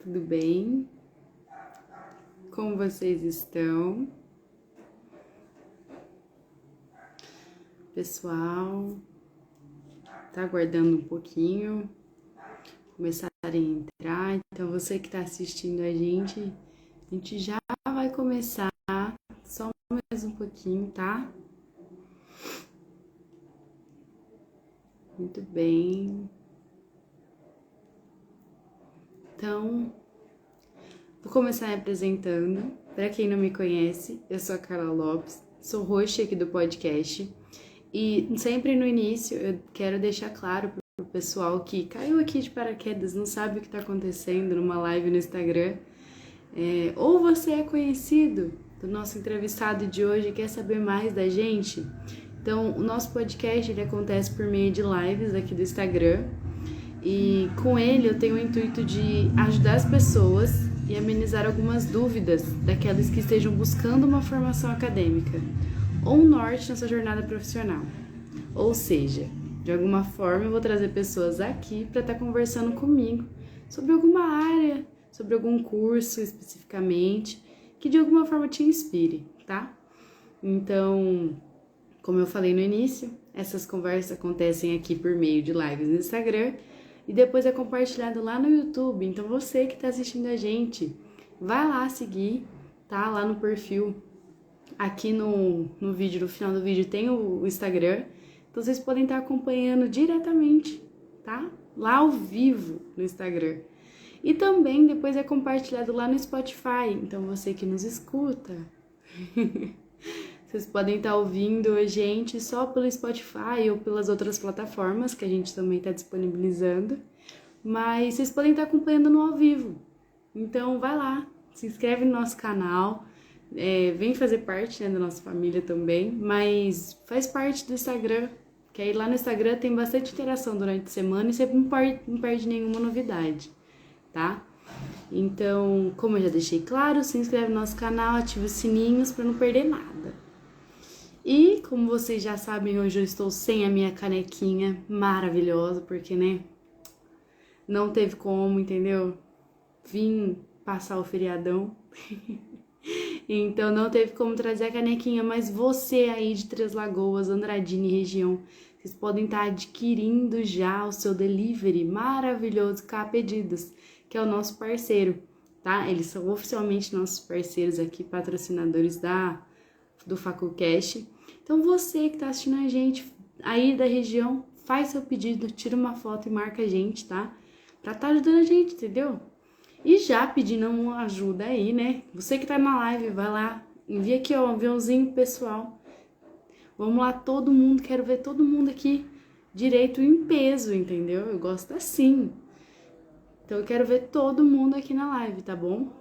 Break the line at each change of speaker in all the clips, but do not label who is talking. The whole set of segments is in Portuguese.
Tudo bem? Como vocês estão? Pessoal, tá aguardando um pouquinho, começarem a entrar. Então, você que está assistindo a gente já vai começar, só mais um pouquinho, tá? Muito bem. Então, vou começar me apresentando. Para quem não me conhece, eu sou a Carla Lopes, sou host aqui do podcast. E sempre no início eu quero deixar claro pro pessoal que caiu aqui de paraquedas, não sabe o que está acontecendo numa live no Instagram, ou você é conhecido do nosso entrevistado de hoje e quer saber mais da gente. Então, o nosso podcast ele acontece por meio de lives aqui do Instagram e com ele eu tenho o intuito de ajudar as pessoas e amenizar algumas dúvidas daquelas que estejam buscando uma formação acadêmica ou um norte na sua jornada profissional. Ou seja, de alguma forma eu vou trazer pessoas aqui para estar conversando comigo sobre alguma área, sobre algum curso especificamente, que de alguma forma te inspire, tá? Então, como eu falei no início, essas conversas acontecem aqui por meio de lives no Instagram e depois é compartilhado lá no YouTube. Então, você que está assistindo a gente, vai lá seguir, tá? Lá no perfil. Aqui no vídeo, no final do vídeo, tem o Instagram. Então, vocês podem estar acompanhando diretamente, tá? Lá ao vivo no Instagram. E também depois é compartilhado lá no Spotify. Então, você que nos escuta, vocês podem estar ouvindo a gente só pelo Spotify ou pelas outras plataformas que a gente também está disponibilizando. Mas vocês podem estar acompanhando no ao vivo. Então, vai lá, se inscreve no nosso canal. Vem fazer parte, né, da nossa família também, mas faz parte do Instagram, que aí lá no Instagram tem bastante interação durante a semana e sempre não perde nenhuma novidade, tá? Então, como eu já deixei claro, se inscreve no nosso canal, ativa os sininhos para não perder nada. E, como vocês já sabem, hoje eu estou sem a minha canequinha maravilhosa, porque, né, não teve como, entendeu? Vim passar o feriadão. Então não teve como trazer a canequinha, mas você aí de Três Lagoas, Andradina e região, vocês podem estar adquirindo já o seu delivery maravilhoso K Pedidos, que é o nosso parceiro, tá? Eles são oficialmente nossos parceiros aqui, patrocinadores do Faculcast. Então você que tá assistindo a gente aí da região, faz seu pedido, tira uma foto e marca a gente, tá? Pra tá ajudando a gente, entendeu? E já pedindo uma ajuda aí, né? Você que tá na live, vai lá, envia aqui ó, um aviãozinho pessoal. Vamos lá, todo mundo, quero ver todo mundo aqui direito em peso, entendeu? Eu gosto assim. Então eu quero ver todo mundo aqui na live, tá bom?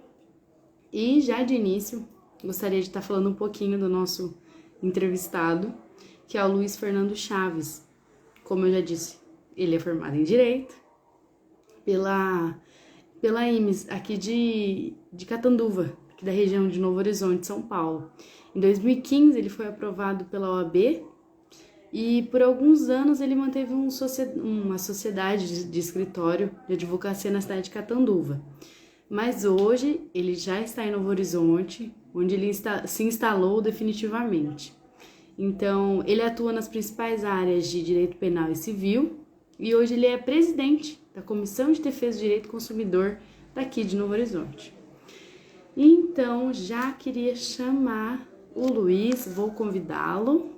E já de início, gostaria de estar falando um pouquinho do nosso entrevistado, que é o Luiz Fernando Chaves. Como eu já disse, ele é formado em Direito pela IMES, aqui de Catanduva, aqui da região de Novo Horizonte, São Paulo. Em 2015, ele foi aprovado pela OAB e por alguns anos ele manteve uma sociedade de escritório de advocacia na cidade de Catanduva. Mas hoje ele já está em Novo Horizonte, onde ele se instalou definitivamente. Então, ele atua nas principais áreas de direito penal e civil e hoje ele é presidente da Comissão de Defesa do Direito do Consumidor daqui de Novo Horizonte. Então, já queria chamar o Luiz, vou convidá-lo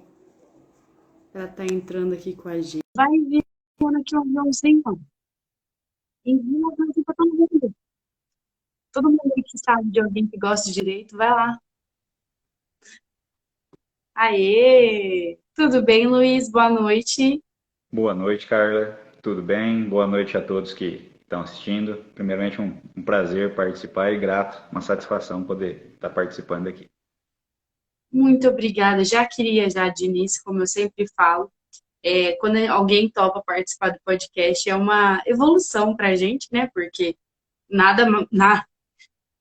para estar entrando aqui com a gente. Vai vir aqui um aviãozinho, envia um aviãozinho para todo mundo. Todo mundo aí que sabe de alguém que gosta de direito, vai lá. Aê! Tudo bem, Luiz? Boa noite.
Boa noite, Carla. Tudo bem? Boa noite a todos que estão assistindo. Primeiramente, um prazer participar e grato, uma satisfação poder estar participando aqui.
Muito obrigada. Já queria, já de início, como eu sempre falo, quando alguém topa participar do podcast, é uma evolução para a gente, né? Porque nada,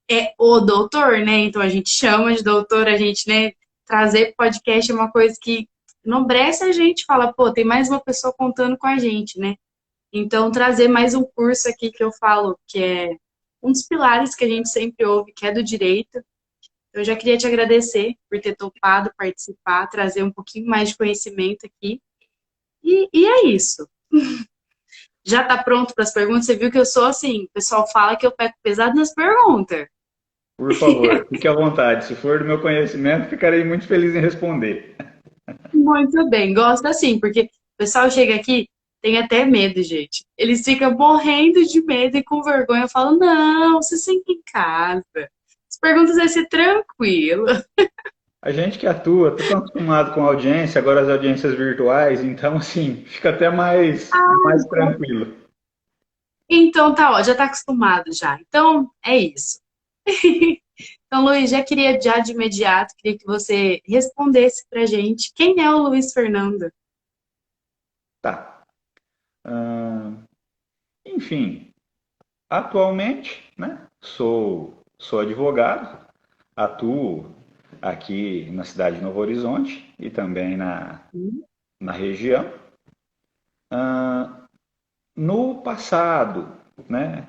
é o doutor, né? Então a gente chama de doutor, a gente, né? Trazer podcast é uma coisa que enobrece a gente, fala, pô, tem mais uma pessoa contando com a gente, né? Então trazer mais um curso aqui que eu falo, que é um dos pilares que a gente sempre ouve, que é do direito. Eu já queria te agradecer por ter topado participar, trazer um pouquinho mais de conhecimento aqui. E é isso. Já tá pronto para as perguntas? Você viu que eu sou assim, o pessoal fala que eu pego pesado nas perguntas.
Por favor, fique à vontade. Se for do meu conhecimento, ficarei muito feliz em responder.
Muito bem, gosto assim, porque o pessoal chega aqui, tem até medo, gente. Eles ficam morrendo de medo e com vergonha. Eu falo, não, você senta em casa. As perguntas vai ser tranquilo.
A gente que atua, estou tão acostumado com audiência, agora as audiências virtuais, então assim, fica até mais tranquilo.
Então tá, ó, já tá acostumado já. Então é isso. Então, Luiz, já queria já de imediato, queria que você respondesse pra gente quem é o Luiz Fernando?
Tá. Enfim, atualmente, né, sou advogado, atuo aqui na cidade de Novo Horizonte e também na região. No passado, né,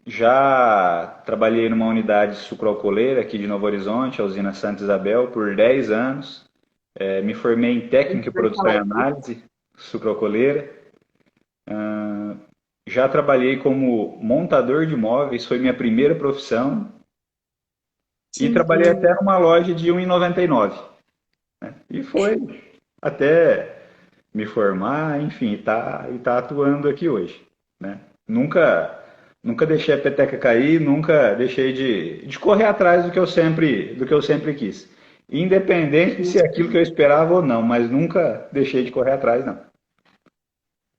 já trabalhei numa unidade sucroalcooleira aqui de Novo Horizonte, a usina Santa Isabel, por 10 anos. Me formei em técnica em
Vai
produção e
falar aqui.
análise sucroalcooleira. Já trabalhei como montador de móveis, foi minha primeira profissão.
Que
E trabalhei
incrível.
até numa loja de 1,99. E foi até me formar, enfim, e tá atuando aqui hoje, né? Nunca deixei a peteca cair, nunca deixei de correr atrás do que eu sempre quis. Independente de ser aquilo que eu esperava ou não, mas nunca deixei de correr atrás, não.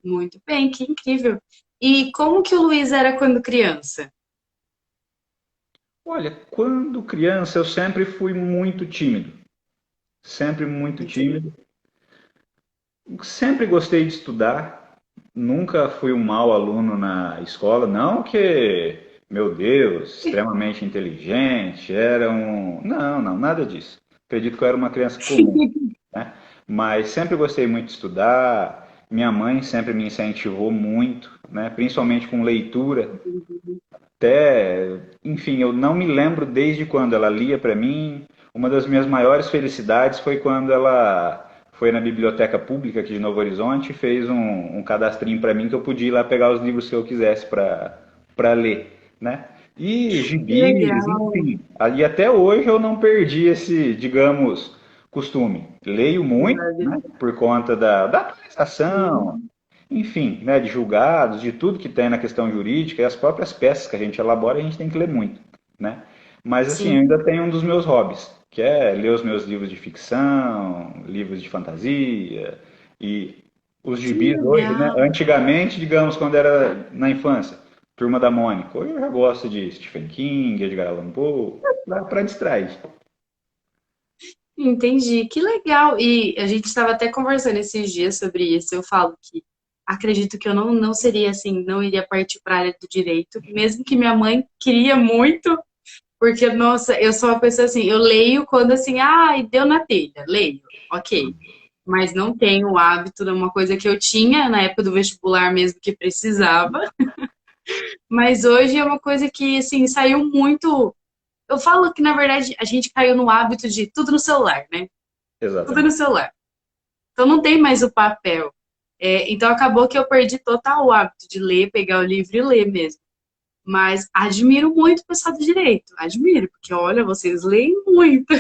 Muito bem, que incrível. E como que o Luiz era quando criança?
Olha, quando criança eu sempre fui muito tímido, sempre muito
Entendi.
tímido. Sempre gostei de estudar, nunca fui um mau aluno na escola, não que, meu Deus, extremamente inteligente, era um. Não, não, nada disso. Acredito que eu era uma criança comum, né? Mas sempre gostei muito de estudar, minha mãe sempre me incentivou muito, né? Principalmente com leitura. Até, enfim, eu não me lembro desde quando ela lia para mim. Uma das minhas maiores felicidades foi quando ela foi na biblioteca pública aqui de Novo Horizonte e fez um cadastrinho para mim que eu podia ir lá pegar os livros que eu quisesse para ler, né? E
Que
gibis,
legal.
enfim. E até hoje eu não perdi esse, digamos, costume. Leio muito, né? Por conta da atualização, enfim, né, de julgados, de tudo que tem na questão jurídica e as próprias peças que a gente elabora, a gente tem que ler muito, né? Mas assim, eu
Sim.
ainda tenho um dos meus hobbies, que é ler os meus livros de ficção, livros de fantasia e os
Que
gibis hoje, né?
legal.
Antigamente, digamos, quando era na infância, Turma da Mônica. Hoje eu já gosto de Stephen King, Edgar Allan Poe, para distrair.
Entendi. Que legal. E a gente estava até conversando esses dias sobre isso. Eu falo que acredito que eu não seria assim, não iria partir para a área do direito, mesmo que minha mãe queria muito, porque, nossa, eu sou uma pessoa assim, eu leio quando assim, ah, deu na telha, leio, ok. Mas não tenho o hábito, é uma coisa que eu tinha na época do vestibular mesmo que precisava, mas hoje é uma coisa que, assim, saiu muito. Eu falo que, na verdade, a gente caiu no hábito de tudo no celular, né? Tudo no
Exatamente.
celular. Então não tem mais o papel. Então acabou que eu perdi total o hábito de ler, pegar o livro e ler mesmo. Mas admiro muito o pessoal do direito, admiro, porque olha, vocês leem muito.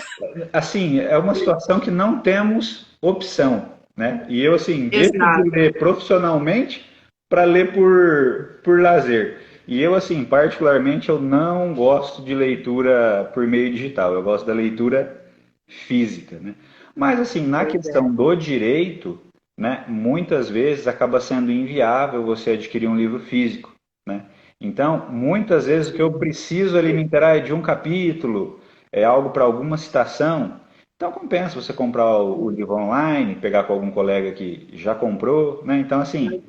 Assim, é uma situação que não temos opção, né? E eu, assim, deixo de
Exato.
ler profissionalmente para ler por lazer. E eu, assim, particularmente, eu não gosto de leitura por meio digital, eu gosto da leitura física, né? Mas, assim, na
Pois é.
questão do direito, né, muitas vezes acaba sendo inviável você adquirir um livro físico, né? Então, muitas vezes o que eu preciso ali me inteirar é de um capítulo, é algo para alguma citação. Então compensa você comprar o livro online, pegar com algum colega que já comprou, né? Então assim,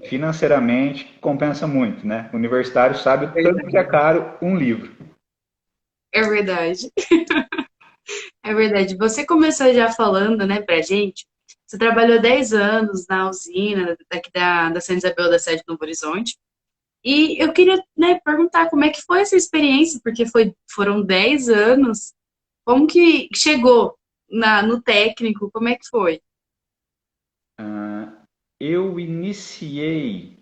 financeiramente compensa muito, né? O universitário sabe o tanto que é caro um livro.
É verdade. É verdade. Você começou já falando, né, pra gente, você trabalhou 10 anos na usina daqui da Santa Isabel da Sede do Novo Horizonte. E eu queria, né, perguntar como é que foi essa experiência, porque foram 10 anos. Como que chegou no técnico? Como é que foi?
Ah, eu iniciei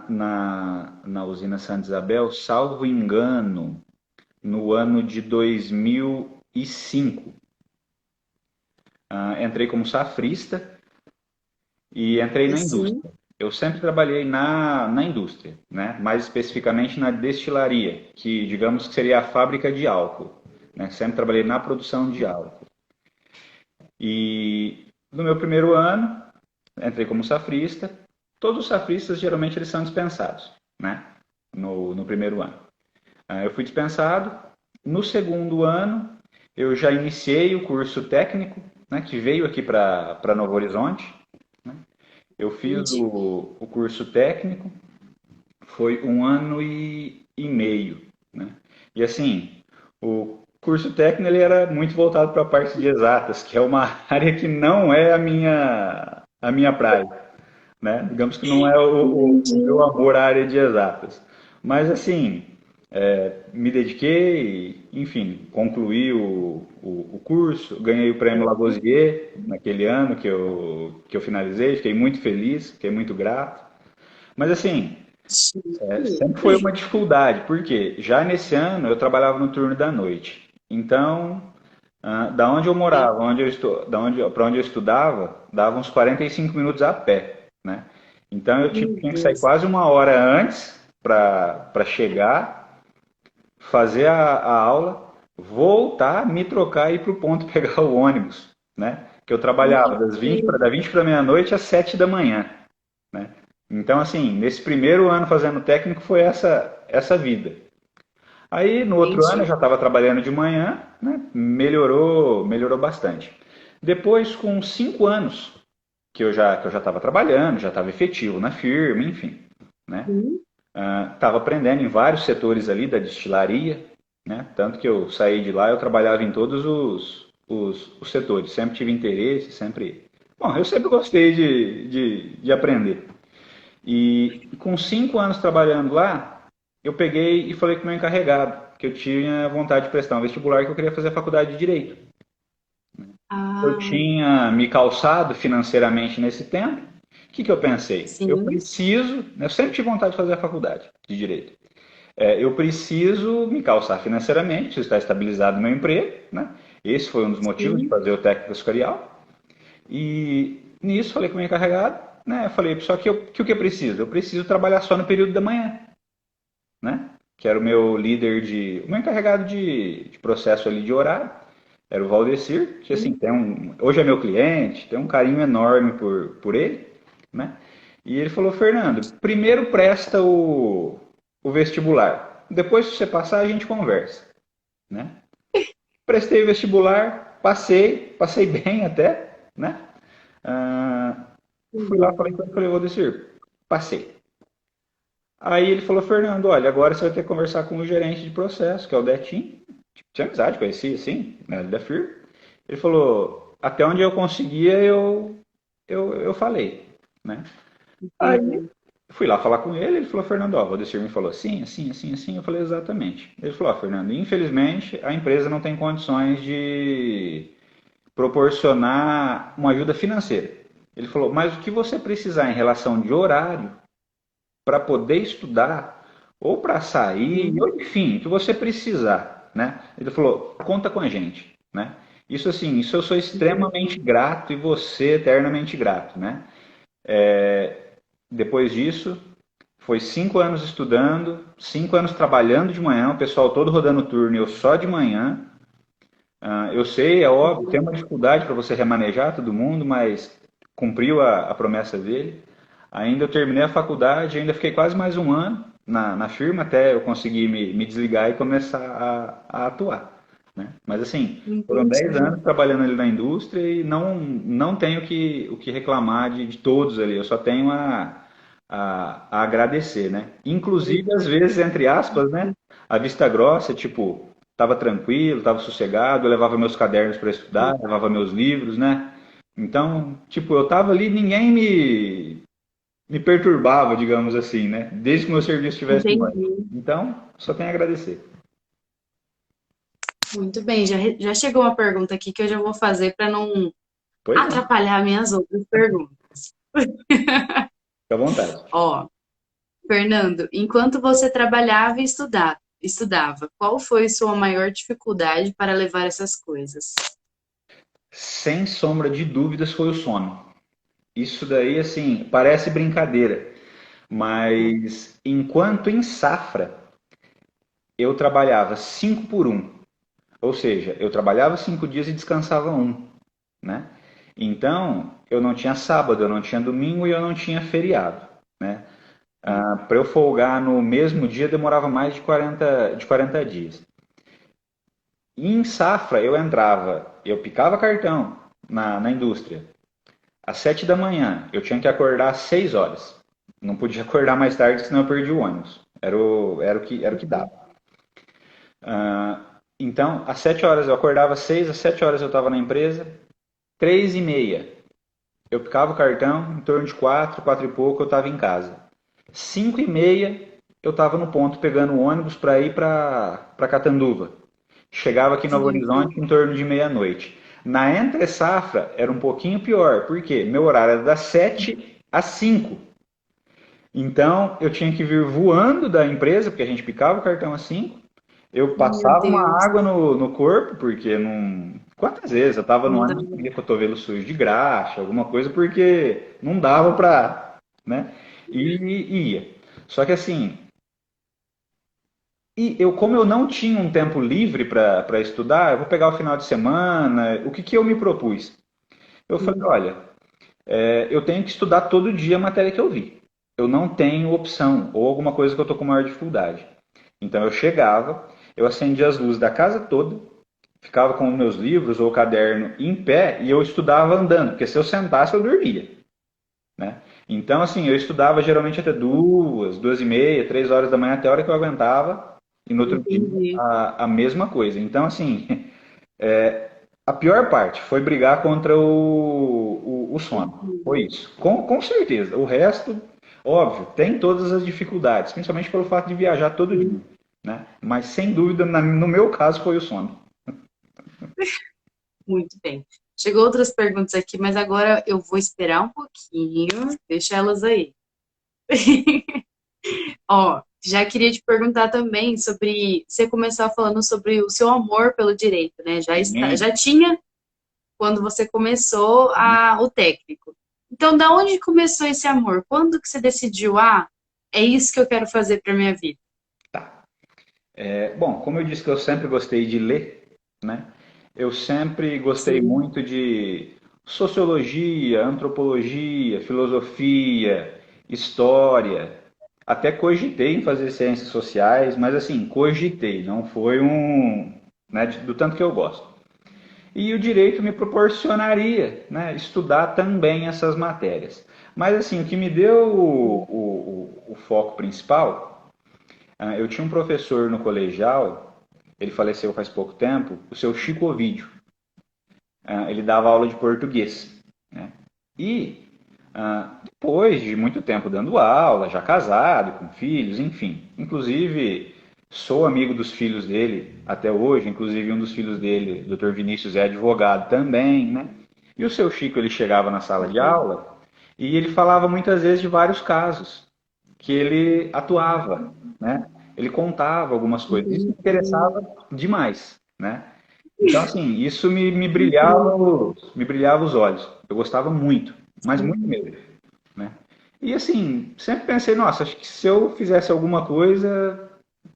na usina Santa Isabel, salvo engano, no ano de 2005. Entrei como safrista e entrei na
Sim.
indústria. Eu sempre trabalhei na indústria, né? Mais especificamente na destilaria, que digamos que seria a fábrica de álcool. Né? Sempre trabalhei na produção de álcool. E no meu primeiro ano, entrei como safrista. Todos os safristas, geralmente, eles são dispensados, né? No primeiro ano. Eu fui dispensado. No segundo ano, eu já iniciei o curso técnico, né, que veio aqui para Novo Horizonte. Eu fiz
Entendi.
o curso técnico, foi um ano e meio, né? E assim, o curso técnico ele era muito voltado para a parte de exatas, que é uma área que não é a minha praia, né? Digamos que não é o meu
Entendi.
amor à área de exatas. Mas assim, me dediquei, enfim, concluí o curso, ganhei o prêmio Lavoisier naquele ano que eu finalizei, fiquei muito feliz, fiquei muito grato. Mas assim, sempre foi uma dificuldade, porque já nesse ano eu trabalhava no turno da noite. Então, da onde eu morava, para onde eu estudava, dava uns 45 minutos a pé, né? Então eu
Meu
tinha que sair
Deus.
quase uma hora antes para chegar, fazer a aula, voltar, me trocar e ir para o ponto pegar o ônibus, né? Que eu trabalhava
Meu
das 20
Deus.
para da 20 para meia-noite às 7 da manhã, né? Então, assim, nesse primeiro ano fazendo técnico foi essa vida. Aí, no outro ano, eu
Entendi.
já estava trabalhando de manhã, né? Melhorou bastante. Depois, com 5 anos que eu já estava trabalhando, já estava efetivo na firma, enfim, né?
Sim.
Estava aprendendo em vários setores ali da destilaria, né? Tanto que eu saí de lá, eu trabalhava em todos os setores, sempre tive interesse, sempre. Bom, eu sempre gostei de aprender. E com 5 anos trabalhando lá, eu peguei e falei com o meu encarregado que eu tinha vontade de prestar um vestibular que eu queria fazer a faculdade de Direito. Eu
Ah,
tinha me calçado financeiramente nesse tempo. O que eu pensei? Eu
sim.
preciso, eu sempre tive vontade de fazer a faculdade de Direito. Eu preciso me calçar financeiramente, preciso estar estabilizado no meu emprego, né? Esse foi um dos motivos de
Sim.
fazer o técnico sectorial. E nisso falei com o meu encarregado, né? Eu falei, só que o que eu preciso? Eu preciso trabalhar só no período da manhã, né? Que era o meu encarregado de processo ali de horário, era o Valdecir, que assim, hoje é meu cliente, tem um carinho enorme por ele, né? E ele falou, Fernando, primeiro presta o vestibular, depois se você passar a gente conversa, né? Prestei o vestibular, passei bem até, né? Ah, fui lá, falei com ele, falei, Valdecir, passei. Aí ele falou, Fernando, olha, agora você vai ter que conversar com o gerente de processo, que é o Detinho. Tipo, tinha amizade, conhecia, assim, né, da FIR. Ele falou, até onde eu conseguia, eu falei, né? Aí
Entendi.
fui lá falar com ele, ele falou, Fernando, ó, o Valdecir me falou assim, assim, assim, assim. Eu falei, exatamente. Ele falou, ó, Fernando, infelizmente a empresa não tem condições de proporcionar uma ajuda financeira. Ele falou, mas o que você precisar em relação de horário, para poder estudar, ou para sair, ou
Sim.
enfim, o que você precisar, né? Ele falou, conta com a gente, né? Isso assim, isso eu sou extremamente
Entendi.
grato e você eternamente grato, né? Depois disso, foi 5 anos estudando, 5 anos trabalhando de manhã, o pessoal todo rodando turno, eu só de manhã. Eu sei, é óbvio, tem uma dificuldade para você remanejar todo mundo, mas cumpriu a promessa dele. Ainda eu terminei a faculdade, ainda fiquei quase mais um ano na firma até eu conseguir me desligar e começar a atuar, né? Mas assim, foram 10
Entendi.
anos trabalhando ali na indústria e não tenho o que reclamar de todos ali, eu só tenho a agradecer, né? Inclusive, às vezes, entre aspas, né? A vista grossa, tipo, tava tranquilo, tava sossegado, eu levava meus cadernos para estudar, levava meus livros, né? Então, tipo, eu tava ali, ninguém me perturbava, digamos assim, né? Desde que o meu serviço estivesse no ar.
Entendi.
Então, só tenho a agradecer.
Muito bem, já chegou uma pergunta aqui que eu já vou fazer para não
Pois não,
atrapalhar minhas outras perguntas.
fica à vontade.
Ó, Fernando, enquanto você trabalhava e estudava, qual foi sua maior dificuldade para levar essas coisas?
Sem sombra de dúvidas foi o sono. Isso daí, assim, parece brincadeira, mas enquanto em safra, eu trabalhava 5 por um. Ou seja, eu trabalhava 5 dias e descansava um, né? Então, eu não tinha sábado, eu não tinha domingo e eu não tinha feriado, né? Para eu folgar no mesmo dia demorava mais de 40 dias. E em safra eu entrava, eu picava cartão na indústria. Às 7 da manhã, eu tinha que acordar às 6 horas. Não podia acordar mais tarde, senão eu perdi o ônibus. Era o que dava. Então, às 7 horas eu acordava às 6, às 7 horas eu estava na empresa, 3h30 eu picava o cartão, em torno de 4, 4 e pouco eu estava em casa. 5h30 eu estava no ponto pegando o ônibus para ir para Catanduva. Chegava aqui em Novo
Sim,
Horizonte em torno de meia-noite. Na entre safra era um pouquinho pior, porque meu horário era das 7 às 5. Então eu tinha que vir voando da empresa, porque a gente picava o cartão às 5. Eu
meu
passava uma
Deus,
água no corpo, porque não. Quantas vezes eu tava no
não dá.
ônibus com o cotovelo sujo de graxa, alguma coisa, porque não dava pra. Né? E ia. Só que assim, como eu não tinha um tempo livre para estudar, eu vou pegar o final de semana, o que que eu me propus? Eu falei, olha, eu tenho que estudar todo dia a matéria que eu vi. Eu não tenho opção, ou alguma coisa que eu estou com maior dificuldade. Então eu chegava, eu acendia as luzes da casa toda, ficava com os meus livros ou caderno em pé e eu estudava andando, porque se eu sentasse eu dormia, né? Então assim, eu estudava geralmente até 2, 2h30, 3 horas da manhã, até a hora que eu aguentava, e no outro dia
Entendi.
a mesma coisa. Então assim, a pior parte foi brigar contra o sono. Foi isso. Com certeza. O resto, óbvio, tem todas as dificuldades, principalmente pelo fato de viajar todo dia. Né? Mas sem dúvida, no meu caso, foi o sono.
Muito bem. Chegou outras perguntas aqui, mas agora eu vou esperar um pouquinho, deixa elas aí. Ó, já queria te perguntar também sobre, você começou falando sobre o seu amor pelo direito, né?
Sim.
Já tinha quando você começou o técnico. Então, da onde começou esse amor? Quando que você decidiu, é isso que eu quero fazer para minha vida?
Tá. Bom, como eu disse que eu sempre gostei de ler, né? Eu sempre gostei
Sim,
muito de sociologia, antropologia, filosofia, história. Até cogitei em fazer ciências sociais, mas assim, cogitei, não foi né, do tanto que eu gosto. E o direito me proporcionaria, né, estudar também essas matérias. Mas assim, o que me deu o foco principal, eu tinha um professor no colegial, ele faleceu faz pouco tempo, o seu Chico Ovidio. Ele dava aula de português. Né? E depois de muito tempo dando aula, já casado, com filhos, enfim. Inclusive, sou amigo dos filhos dele até hoje, inclusive um dos filhos dele, Dr. Vinícius, é advogado também, né? E o seu Chico, ele chegava na sala de aula e ele falava muitas vezes de vários casos que ele atuava, né? Ele contava algumas coisas. Isso me
entendi.
interessava demais, né? Então, assim, isso me brilhava os olhos. Eu gostava muito, mas muito mesmo, né? E assim, sempre pensei, nossa, acho que se eu fizesse alguma coisa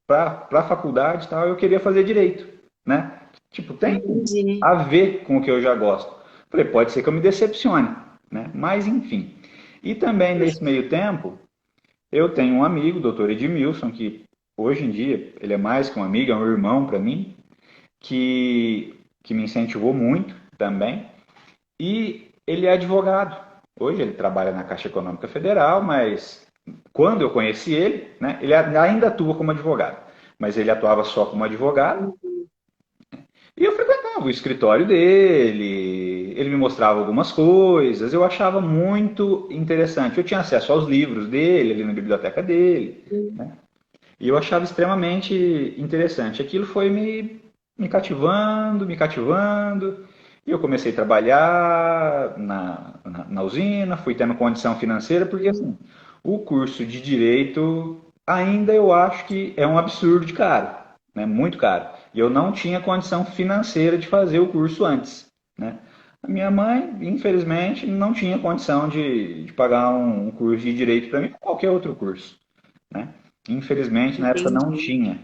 para a faculdade e tal, eu queria fazer direito, né? Tipo, tem
Entendi.
a ver com o que eu já gosto. Falei, pode ser que eu me decepcione, né? Mas enfim. E também nesse meio tempo, eu tenho um amigo, o doutor Edmilson, que hoje em dia ele é mais que um amigo, é um irmão para mim, que me incentivou muito também. E ele é advogado. Hoje ele trabalha na Caixa Econômica Federal, mas quando eu conheci ele, né, ele ainda atua como advogado. Mas ele atuava só como advogado. E eu frequentava o escritório dele, ele me mostrava algumas coisas, eu achava muito interessante. Eu tinha acesso aos livros dele, ali na biblioteca dele, né? E eu achava extremamente interessante. Aquilo foi me cativando, me cativando. E eu comecei a trabalhar na usina, fui tendo condição financeira, porque assim, o curso de direito ainda eu acho que é um absurdo de caro, né? Muito caro. E eu não tinha condição financeira de fazer o curso antes, né? A minha mãe, infelizmente, não tinha condição de pagar um curso de direito para mim, ou qualquer outro curso, né? Infelizmente, na época não
Entendi.
tinha.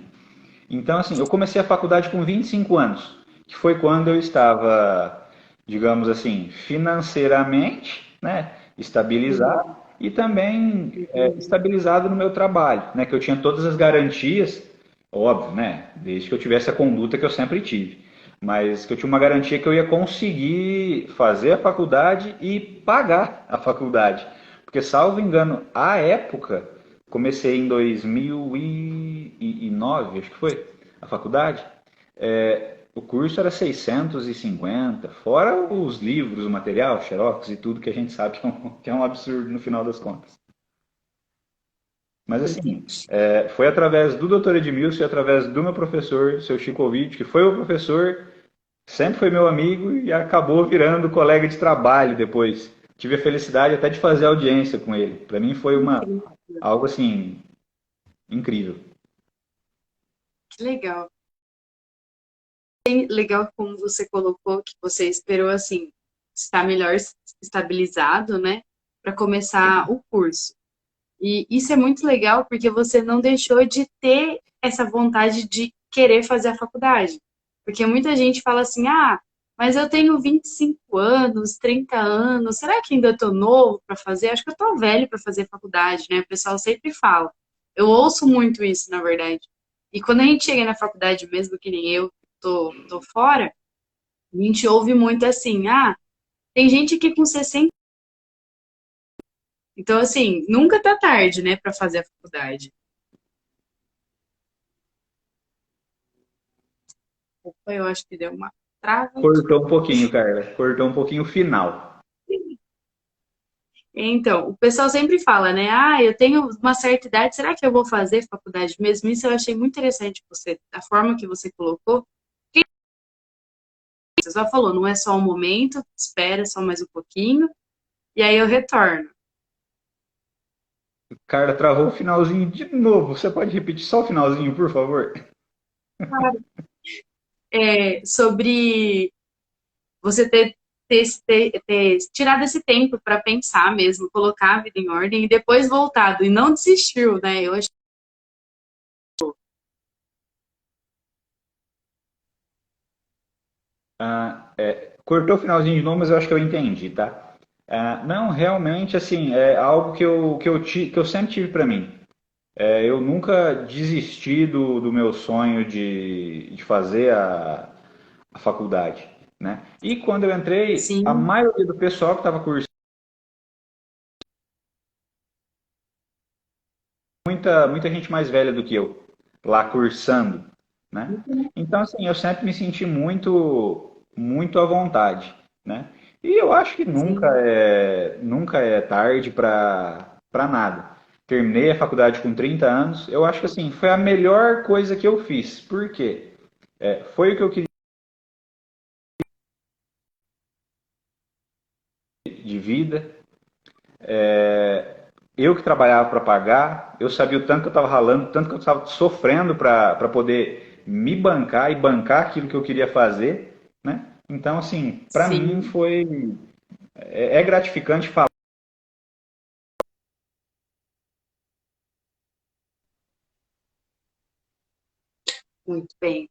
Então, assim, eu comecei a faculdade com 25 anos, que foi quando eu estava, digamos assim, financeiramente, né, estabilizado
Uhum.
e também
Entendi.
estabilizado no meu trabalho, né, que eu tinha todas as garantias, óbvio, né, desde que eu tivesse a conduta que eu sempre tive, mas que eu tinha uma garantia que eu ia conseguir fazer a faculdade e pagar a faculdade, porque salvo engano, à época comecei em 2009, acho que foi, a faculdade. O curso era 650, fora os livros, o material, xerox e tudo que a gente sabe que é um absurdo no final das contas. Mas assim,
Entendi.
foi através do Dr. Edmilson e através do meu professor, seu Chicovic, que foi o professor, sempre foi meu amigo e acabou virando colega de trabalho depois. Tive a felicidade até de fazer audiência com ele. Para mim foi
Incrível.
algo assim incrível.
Que legal. Legal como você colocou que você esperou assim estar melhor estabilizado, né, para começar o curso. E isso é muito legal porque você não deixou de ter essa vontade de querer fazer a faculdade. Porque muita gente fala assim: "Ah, mas eu tenho 25 anos, 30 anos, será que ainda estou novo para fazer? Acho que eu estou velho para fazer faculdade", né? O pessoal sempre fala. Eu ouço muito isso, na verdade. E quando a gente chega na faculdade mesmo, que nem eu, tô fora, a gente ouve muito assim: "Ah, tem gente que com 60". Então, assim, nunca tá tarde, né, para fazer a faculdade. Opa, eu acho que deu uma trava aqui.
Cortou um pouquinho, Carla. Cortou um pouquinho o final.
Então, o pessoal sempre fala, né? Ah, eu tenho uma certa idade, será que eu vou fazer faculdade mesmo? Isso eu achei muito interessante você, a forma que você colocou. Você só falou, não é só um momento, espera só mais um pouquinho, e aí eu retorno.
Carla, travou o finalzinho de novo. Você pode repetir só o finalzinho, por favor?
É, sobre você ter tirado esse tempo para pensar mesmo, colocar a vida em ordem e depois voltado, e não desistiu, né? Eu acho.
Cortou o finalzinho de novo, mas eu acho que eu entendi, tá? Não, realmente, assim, é algo que eu sempre tive para mim. Eu nunca desisti do meu sonho de fazer a faculdade, né? E quando eu entrei, a
Sim,
maioria do pessoal que estava cursando, muita gente mais velha do que eu, lá cursando, né? Então, assim, eu sempre me senti muito à vontade, né? E eu acho que
sim.
nunca é tarde para nada. Terminei a faculdade com 30 anos, eu acho que assim, foi a melhor coisa que eu fiz. Por quê? Foi o que eu queria de vida, eu que trabalhava para pagar, eu sabia o tanto que eu estava ralando, o tanto que eu estava sofrendo para poder me bancar e bancar aquilo que eu queria fazer, né? Então, assim, para mim
Sim,
é gratificante falar.
muito bem.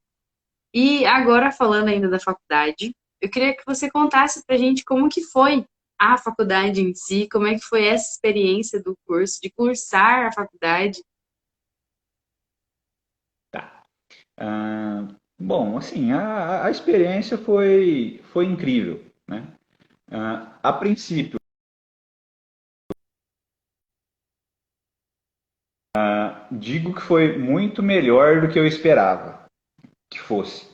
E agora, falando ainda da faculdade, eu queria que você contasse pra gente como que foi a faculdade em si, como é que foi essa experiência do curso, de cursar a faculdade.
Ah, bom, assim, a experiência foi incrível, né? A princípio, digo que foi muito melhor do que eu esperava que fosse.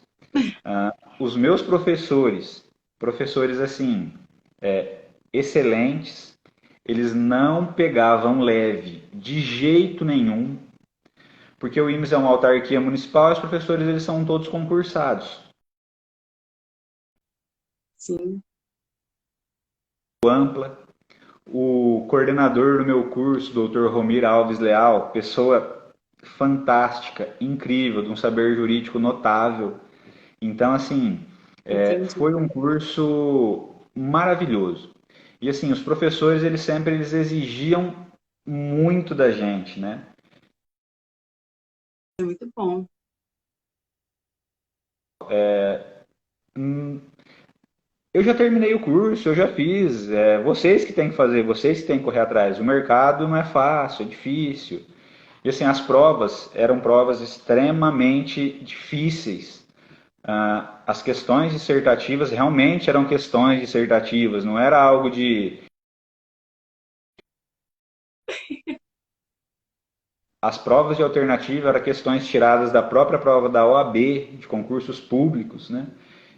os meus professores assim, excelentes, eles não pegavam leve de jeito nenhum, porque o IMES é uma autarquia municipal e os professores eles são todos concursados.
Sim,
Ampla. O coordenador do meu curso, Dr. Romir Alves Leal, pessoa fantástica, incrível, de um saber jurídico notável. Então, assim,
entendi.
foi um curso maravilhoso. E assim, os professores, eles exigiam muito da gente, né?
É muito bom.
Hum, Eu já terminei o curso, eu já fiz. Vocês que têm que fazer, vocês que têm que correr atrás. O mercado não é fácil, é difícil. E assim, as provas eram provas extremamente difíceis. As questões dissertativas realmente eram questões dissertativas, não era algo de. As provas de alternativa eram questões tiradas da própria prova da OAB, de concursos públicos, né?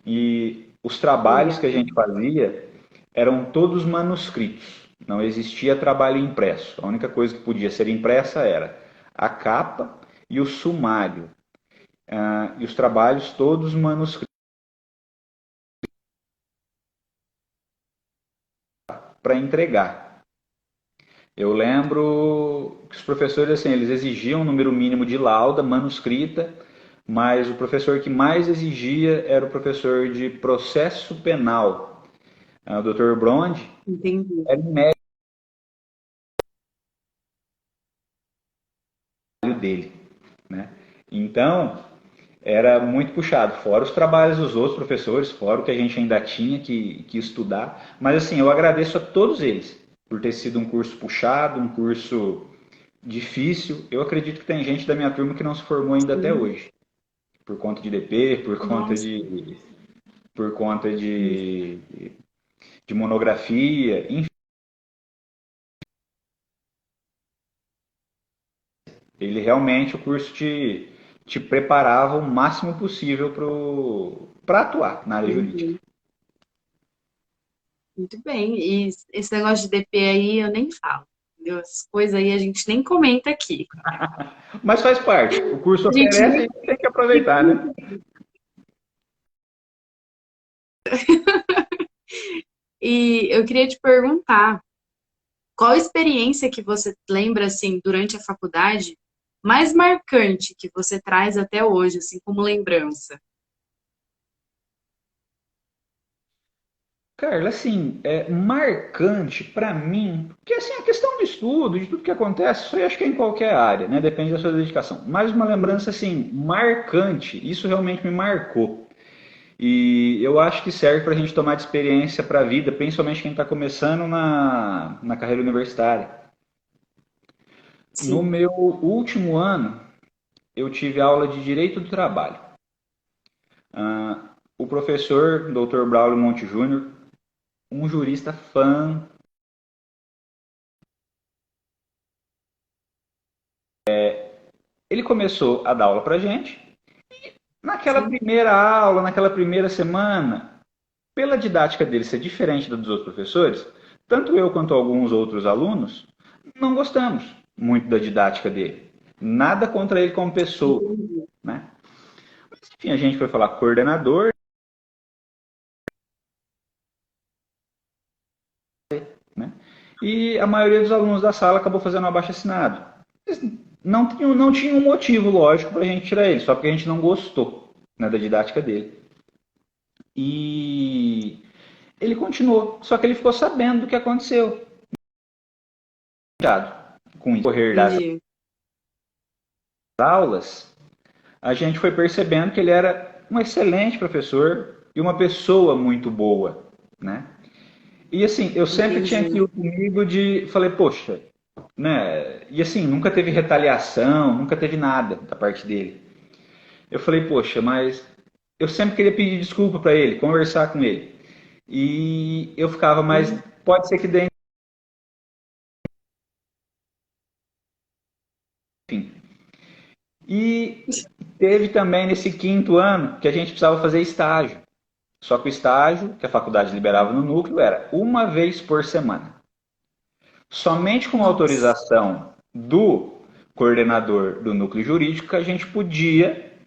E os trabalhos que a
Legal.
gente fazia eram todos manuscritos, não existia trabalho impresso. A única coisa que podia ser impressa era a capa e o sumário. E os trabalhos todos manuscritos para entregar. Eu lembro que os professores, assim, eles exigiam um número mínimo de lauda manuscrita, mas o professor que mais exigia era o professor de processo penal, o Dr. Brond,
Entendi.
era o médio dele, né? Então, era muito puxado, fora os trabalhos dos outros professores, fora o que a gente ainda tinha que estudar. Mas assim, eu agradeço a todos eles por ter sido um curso puxado, um curso difícil. Eu acredito que tem gente da minha turma que não se formou ainda até
Sim.
hoje, por conta de DP,
Nossa.
por conta de monografia, enfim. Ele realmente, o curso te preparava o máximo possível para atuar na área jurídica.
Uhum. Muito bem. E esse negócio de DP aí eu nem falo. Entendeu? Essas coisas aí a gente nem comenta aqui.
Mas faz parte. O curso
A gente
oferece, a
nem.
gente tem que aproveitar, né?
E eu queria te perguntar, qual experiência que você lembra, assim, durante a faculdade, mais marcante que você traz até hoje, assim, como lembrança?
Carla, assim, é marcante para mim, porque assim, a questão de estudo, de tudo que acontece, isso eu acho que é em qualquer área, né? Depende da sua dedicação. Mas uma lembrança, assim, marcante, isso realmente me marcou. E eu acho que serve para a gente tomar de experiência para a vida, principalmente quem está começando na carreira universitária. No
Sim,
meu último ano, eu tive aula de Direito do Trabalho. O professor, Dr. Braulio Monte Júnior, um jurista fã. Ele começou a dar aula para gente. Naquela
sim.
primeira aula, naquela primeira semana, pela didática dele ser diferente da dos outros professores, tanto eu quanto alguns outros alunos não gostamos muito da didática dele. Nada contra ele como pessoa,
Entendi.
né? Mas, enfim, a gente foi falar com o coordenador, né? E a maioria dos alunos da sala acabou fazendo um abaixo-assinado. Não tinha um motivo lógico para a gente tirar ele, só porque a gente não gostou, né, da didática dele. E ele continuou, só que ele ficou sabendo do que aconteceu. Com o correr das
Entendi.
aulas, a gente foi percebendo que ele era um excelente professor e uma pessoa muito boa, né? E assim, eu sempre tinha
Entendi.
aquilo comigo de, falei, poxa, né? E assim, nunca teve retaliação, nunca teve nada da parte dele. Eu falei, poxa, mas eu sempre queria pedir desculpa para ele, conversar com ele. E eu ficava, mas
Sim.
pode ser que dê, enfim. E teve também nesse quinto ano que a gente precisava fazer estágio. Só que o estágio que a faculdade liberava no núcleo era uma vez por semana. Somente com
Nossa.
autorização do coordenador do núcleo jurídico que a gente podia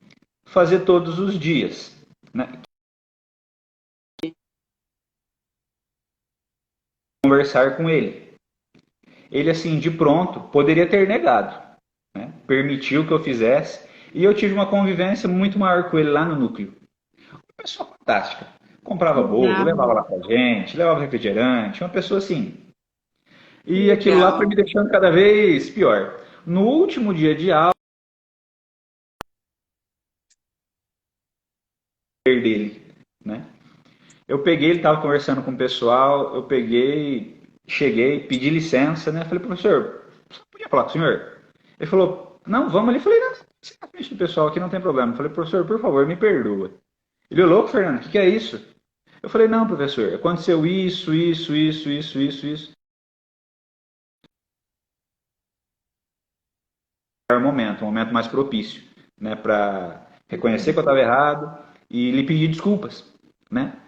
fazer todos os dias, né? Conversar com ele. Ele, assim, de pronto, poderia ter negado, né? Permitiu que eu fizesse, e eu tive uma convivência muito maior com ele lá no núcleo. Uma pessoa fantástica. Comprava bolo,
Legal,
levava lá pra gente, levava refrigerante, uma pessoa assim. E aquilo lá foi me
legal.
deixando cada vez pior. No último dia de aula dele, né? Eu peguei, ele estava conversando com o pessoal, eu peguei, cheguei, pedi licença, né? Falei, professor, podia falar com o senhor? Ele falou, não, vamos ali. Eu falei, não, você tá frente do pessoal aqui, não tem problema. Eu falei, professor, por favor, me perdoa. Ele, ô louco, Fernando, o que é isso? Eu falei, não, professor, aconteceu isso. Um momento mais propício, né, para reconhecer que eu estava errado e lhe pedir desculpas, né?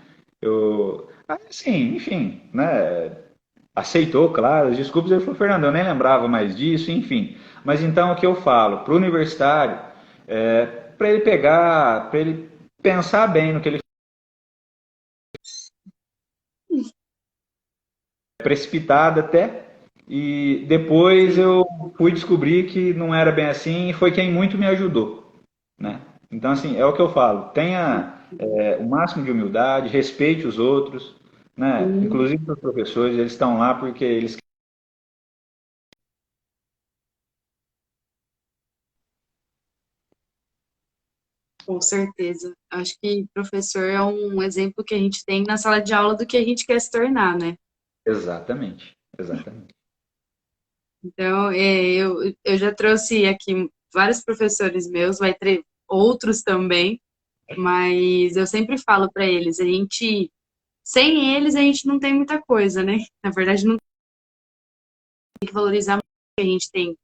Eu, assim, enfim, né, aceitou, claro, as desculpas. Ele falou, Fernando, eu nem lembrava mais disso, enfim. Mas então o que eu falo para o universitário é para ele pegar, para ele pensar bem no que ele precipitado até, e depois
Sim.
eu fui descobrir que não era bem assim e foi quem muito me ajudou, né? Então, assim, é o que eu falo, tenha o máximo de humildade, respeite os outros, né?
Sim,
Inclusive os professores, eles estão lá porque eles...
com certeza. Acho que professor é um exemplo que a gente tem na sala de aula do que a gente quer se tornar, né?
Exatamente, exatamente.
Então, eu já trouxe aqui vários professores meus, vai ter outros também, mas eu sempre falo para eles, sem eles a gente não tem muita coisa, né? Na verdade, não tem que valorizar muito o que a gente tem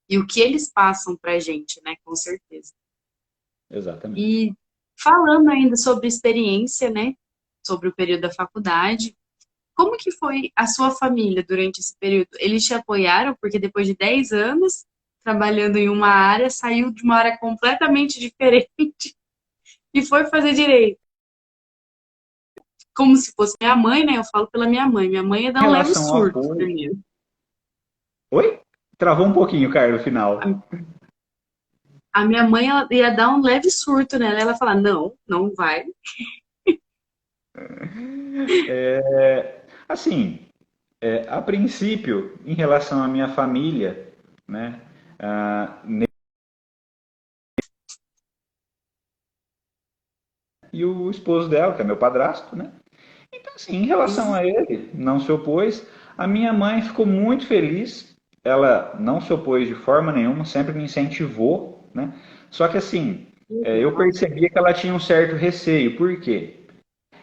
e o que eles passam pra gente, né? Com certeza.
Exatamente.
E falando ainda sobre experiência, né? Sobre o período da faculdade, como que foi a sua família durante esse período? Eles te apoiaram porque depois de 10 anos trabalhando em uma área, saiu de uma área completamente diferente e foi fazer direito. Como se fosse minha mãe, né? Eu falo pela minha mãe. Minha mãe ia
Em
dar um leve
relação ao
surto
apoio...
primeiro.
Oi? Travou um pouquinho, Carlos, no final.
A minha mãe ela ia dar um leve surto nela. Ela ia falar: não, não vai.
Assim, a princípio, em relação à minha família, né? ah, e o esposo dela, que é meu padrasto, né? Então, assim, em relação
Sim,
a ele, não se opôs. A minha mãe ficou muito feliz. Ela não se opôs de forma nenhuma, sempre me incentivou, né? Só que, assim, eu
legal.
percebia que ela tinha um certo receio. Por quê?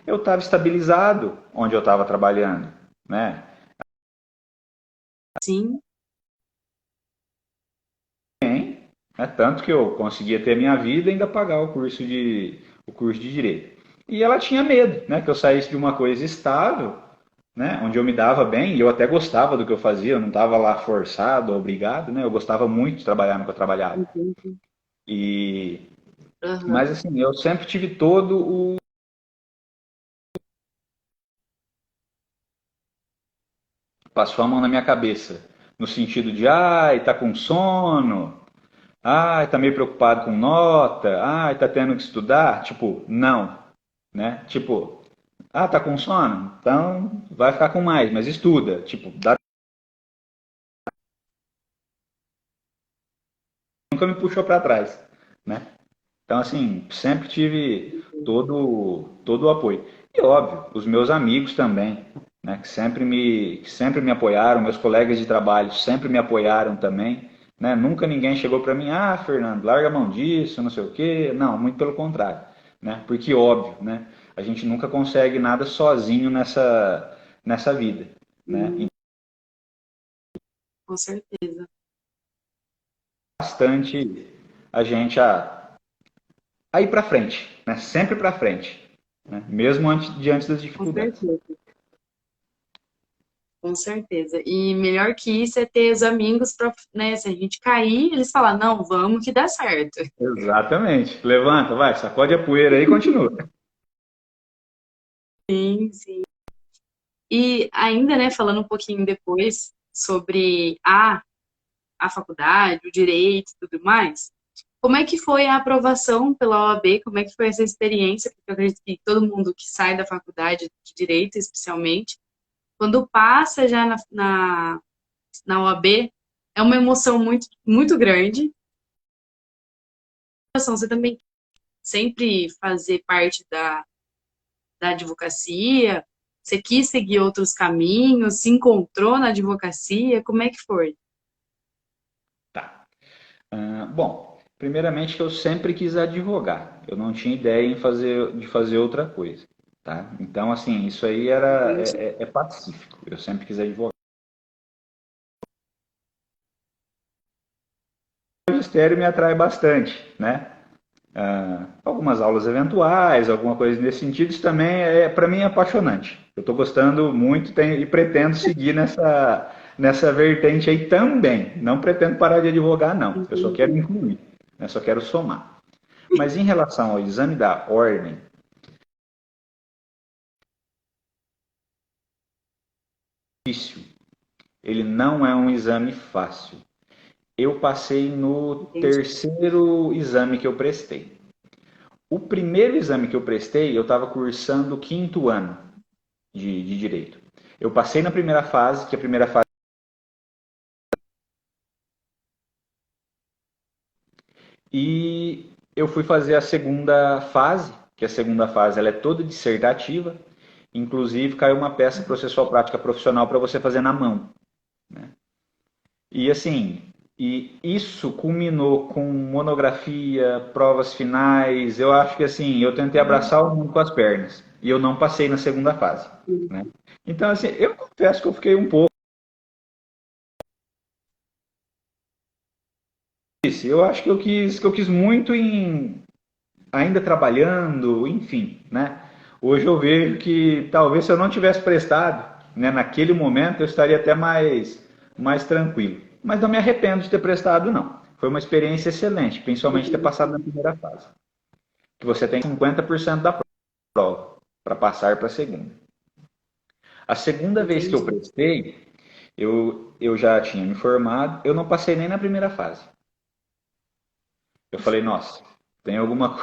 Eu estava estabilizado onde eu estava trabalhando, né?
Sim,
Tanto que eu conseguia ter minha vida e ainda pagar o curso de direito. E ela tinha medo, né, que eu saísse de uma coisa estável, né, onde eu me dava bem e eu até gostava do que eu fazia, eu não estava lá forçado, obrigado, né, eu gostava muito de trabalhar no que eu trabalhava.
entendi.
E
Aham.
mas assim, eu sempre tive todo o passou a mão na minha cabeça, no sentido de, ai, tá com sono, ai, tá meio preocupado com nota, ai, tá tendo que estudar, tipo, não, né? Tipo, ah, tá com sono? Então vai ficar com mais, mas estuda. Tipo, nunca me puxou para trás, né? Então, assim, sempre tive todo o apoio. E, óbvio, os meus amigos também, né? Que sempre me apoiaram, meus colegas de trabalho sempre me apoiaram também, né? Nunca ninguém chegou para mim, ah, Fernando, larga a mão disso, não sei o quê. Não, muito pelo contrário, né? Porque, óbvio, né? A gente nunca consegue nada sozinho nessa vida, né?
Hum, com certeza.
Bastante a gente a ir para frente, né? Sempre para frente. né? Mesmo diante das
Com
dificuldades.
certeza. Com certeza. E melhor que isso é ter os amigos para, né, se a gente cair, eles falam, não, vamos que dá certo.
Exatamente. Levanta, vai, sacode a poeira aí e continua.
Sim, sim. E ainda, né, falando um pouquinho depois sobre a faculdade, o direito e tudo mais, como é que foi a aprovação pela OAB? Como é que foi essa experiência? Porque eu acredito que todo mundo que sai da faculdade de direito, especialmente, quando passa já na OAB, é uma emoção muito, muito grande. Você também sempre fazer parte da advocacia? Você quis seguir outros caminhos? Se encontrou na advocacia? Como é que foi?
Tá. Bom, primeiramente que eu sempre quis advogar. Eu não tinha ideia de fazer outra coisa, tá? Então, assim, isso aí
Entendi.
é pacífico. Eu sempre quis advogar. O magistério me atrai bastante, né? Algumas aulas eventuais, alguma coisa nesse sentido, isso também para mim, é apaixonante. Eu estou gostando muito e pretendo seguir nessa vertente aí também. Não pretendo parar de advogar, não. Eu só quero
Entendi.
incluir, né? Só quero somar. Mas em relação ao exame da ordem, difícil. Ele não é um exame fácil. Eu passei no
Entendi.
terceiro exame que eu prestei. O primeiro exame que eu prestei, eu estava cursando o quinto ano de direito. Eu passei na primeira fase, que a primeira fase. E eu fui fazer a segunda fase, que a segunda fase ela é toda dissertativa. Inclusive, caiu uma peça processual prática profissional para você fazer na mão. E assim, e isso culminou com monografia, provas finais. Eu acho que assim, eu tentei abraçar o mundo com as pernas. E eu não passei na segunda fase, né? Então, assim, eu confesso que eu fiquei um pouco. Eu acho que eu quis muito em ainda trabalhando, enfim, né? Hoje eu vejo que talvez se eu não tivesse prestado, né, naquele momento eu estaria até mais tranquilo. Mas não me arrependo de ter prestado, não. Foi uma experiência excelente, principalmente ter passado na primeira fase. Que você tem 50% da prova para passar para a segunda. A segunda vez que eu
Entendi.
prestei, eu já tinha me formado, eu não passei nem na primeira fase. Eu falei, nossa, tem alguma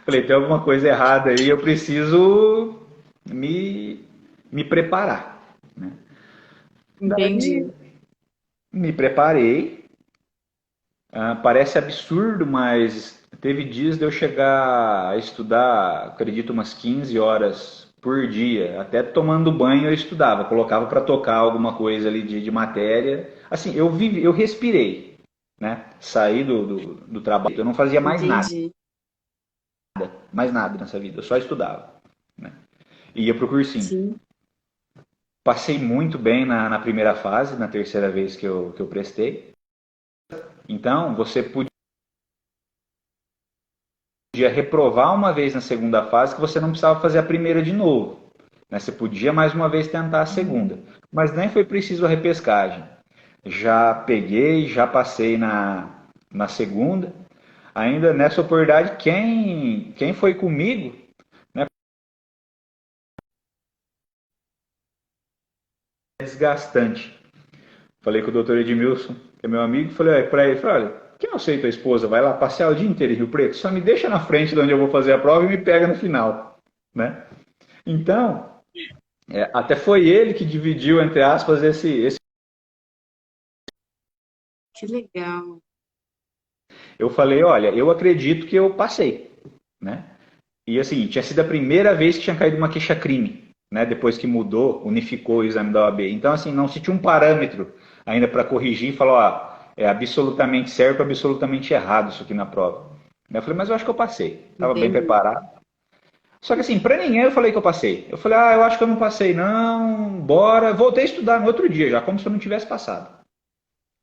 falei, tem alguma coisa errada aí, eu preciso me, me preparar. Né? Daí
Entendi.
me preparei. Parece absurdo, mas teve dias de eu chegar a estudar, acredito, umas 15 horas por dia. Até tomando banho eu estudava, colocava para tocar alguma coisa ali de matéria. Assim, eu respirei, né? Saí do trabalho, eu não fazia
Entendi.
mais nada nessa vida, eu só estudava. Né? E ia pro cursinho.
Sim.
Passei muito bem na primeira fase, na terceira vez que eu prestei. Então, você podia reprovar uma vez na segunda fase que você não precisava fazer a primeira de novo. Né? Você podia mais uma vez tentar a segunda. Mas nem foi preciso a repescagem. Já peguei, já passei na segunda. Ainda nessa oportunidade, quem foi comigo, né, é desgastante. Falei com o doutor Edmilson, que é meu amigo, falei para ele, falei, olha, quem não sei tua esposa, vai lá passear o dia inteiro em Rio Preto, só me deixa na frente de onde eu vou fazer a prova e me pega no final, né? Então, até foi ele que dividiu, entre aspas, esse.
Que legal.
Eu falei, olha, eu acredito que eu passei, né? E assim, tinha sido a primeira vez que tinha caído uma queixa-crime, né? Depois que mudou, unificou o exame da OAB. Então, assim, não se tinha um parâmetro ainda para corrigir e falar, ó, é absolutamente certo, absolutamente errado isso aqui na prova. Eu falei, mas eu acho que eu passei. Estava bem
Entendi.
preparado. Só que assim, para ninguém eu falei que eu passei. Eu falei, eu acho que eu não passei, não, bora. Voltei a estudar no outro dia, já como se eu não tivesse passado.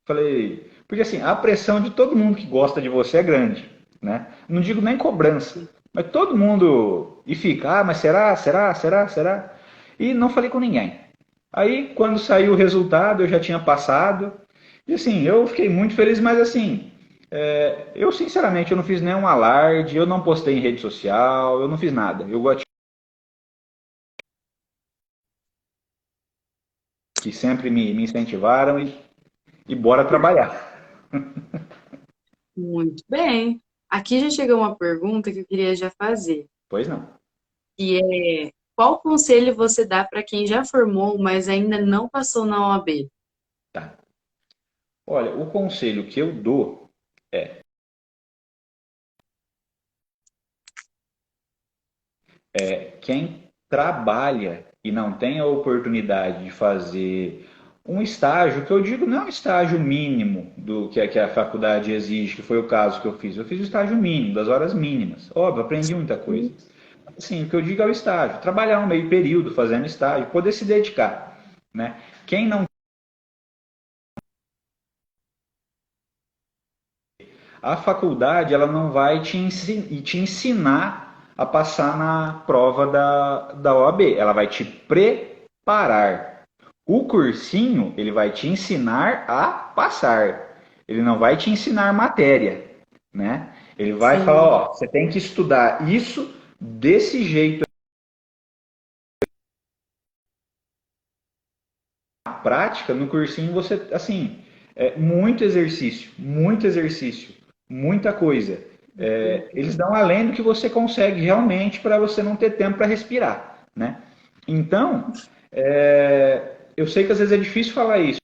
Falei, porque assim, a pressão de todo mundo que gosta de você é grande, né? Não digo nem cobrança, Mas todo mundo. E fica, mas será, será, será, será? E não falei com ninguém. Aí, quando saiu o resultado, eu já tinha passado. E assim, eu fiquei muito feliz, mas assim, eu sinceramente eu não fiz nenhum alarde, eu não postei em rede social, eu não fiz nada. Eu gosto que sempre me incentivaram e bora trabalhar.
Muito bem. Aqui já chegou uma pergunta que eu queria já fazer,
Pois não.
que é qual conselho você dá para quem já formou, mas ainda não passou na OAB?
Tá. Olha, o conselho que eu dou é quem trabalha e não tem a oportunidade de fazer um estágio, que eu digo não é um estágio mínimo do que a faculdade exige, que foi o caso que eu fiz. Eu fiz o estágio mínimo, das horas mínimas. Óbvio, aprendi muita coisa. Assim, o que eu digo é o estágio. Trabalhar um meio período fazendo estágio, poder se dedicar, né? Quem não... A faculdade, ela não vai te ensinar a passar na prova da OAB. Ela vai te preparar. O cursinho, ele vai te ensinar a passar. Ele não vai te ensinar matéria, né? Ele vai falar,
Sim,
ó, você tem que estudar isso desse jeito. Na prática, no cursinho, você, assim, muito exercício, muita coisa. Eles dão além do que você consegue realmente para você não ter tempo para respirar, né? Então, eu sei que às vezes é difícil falar isso.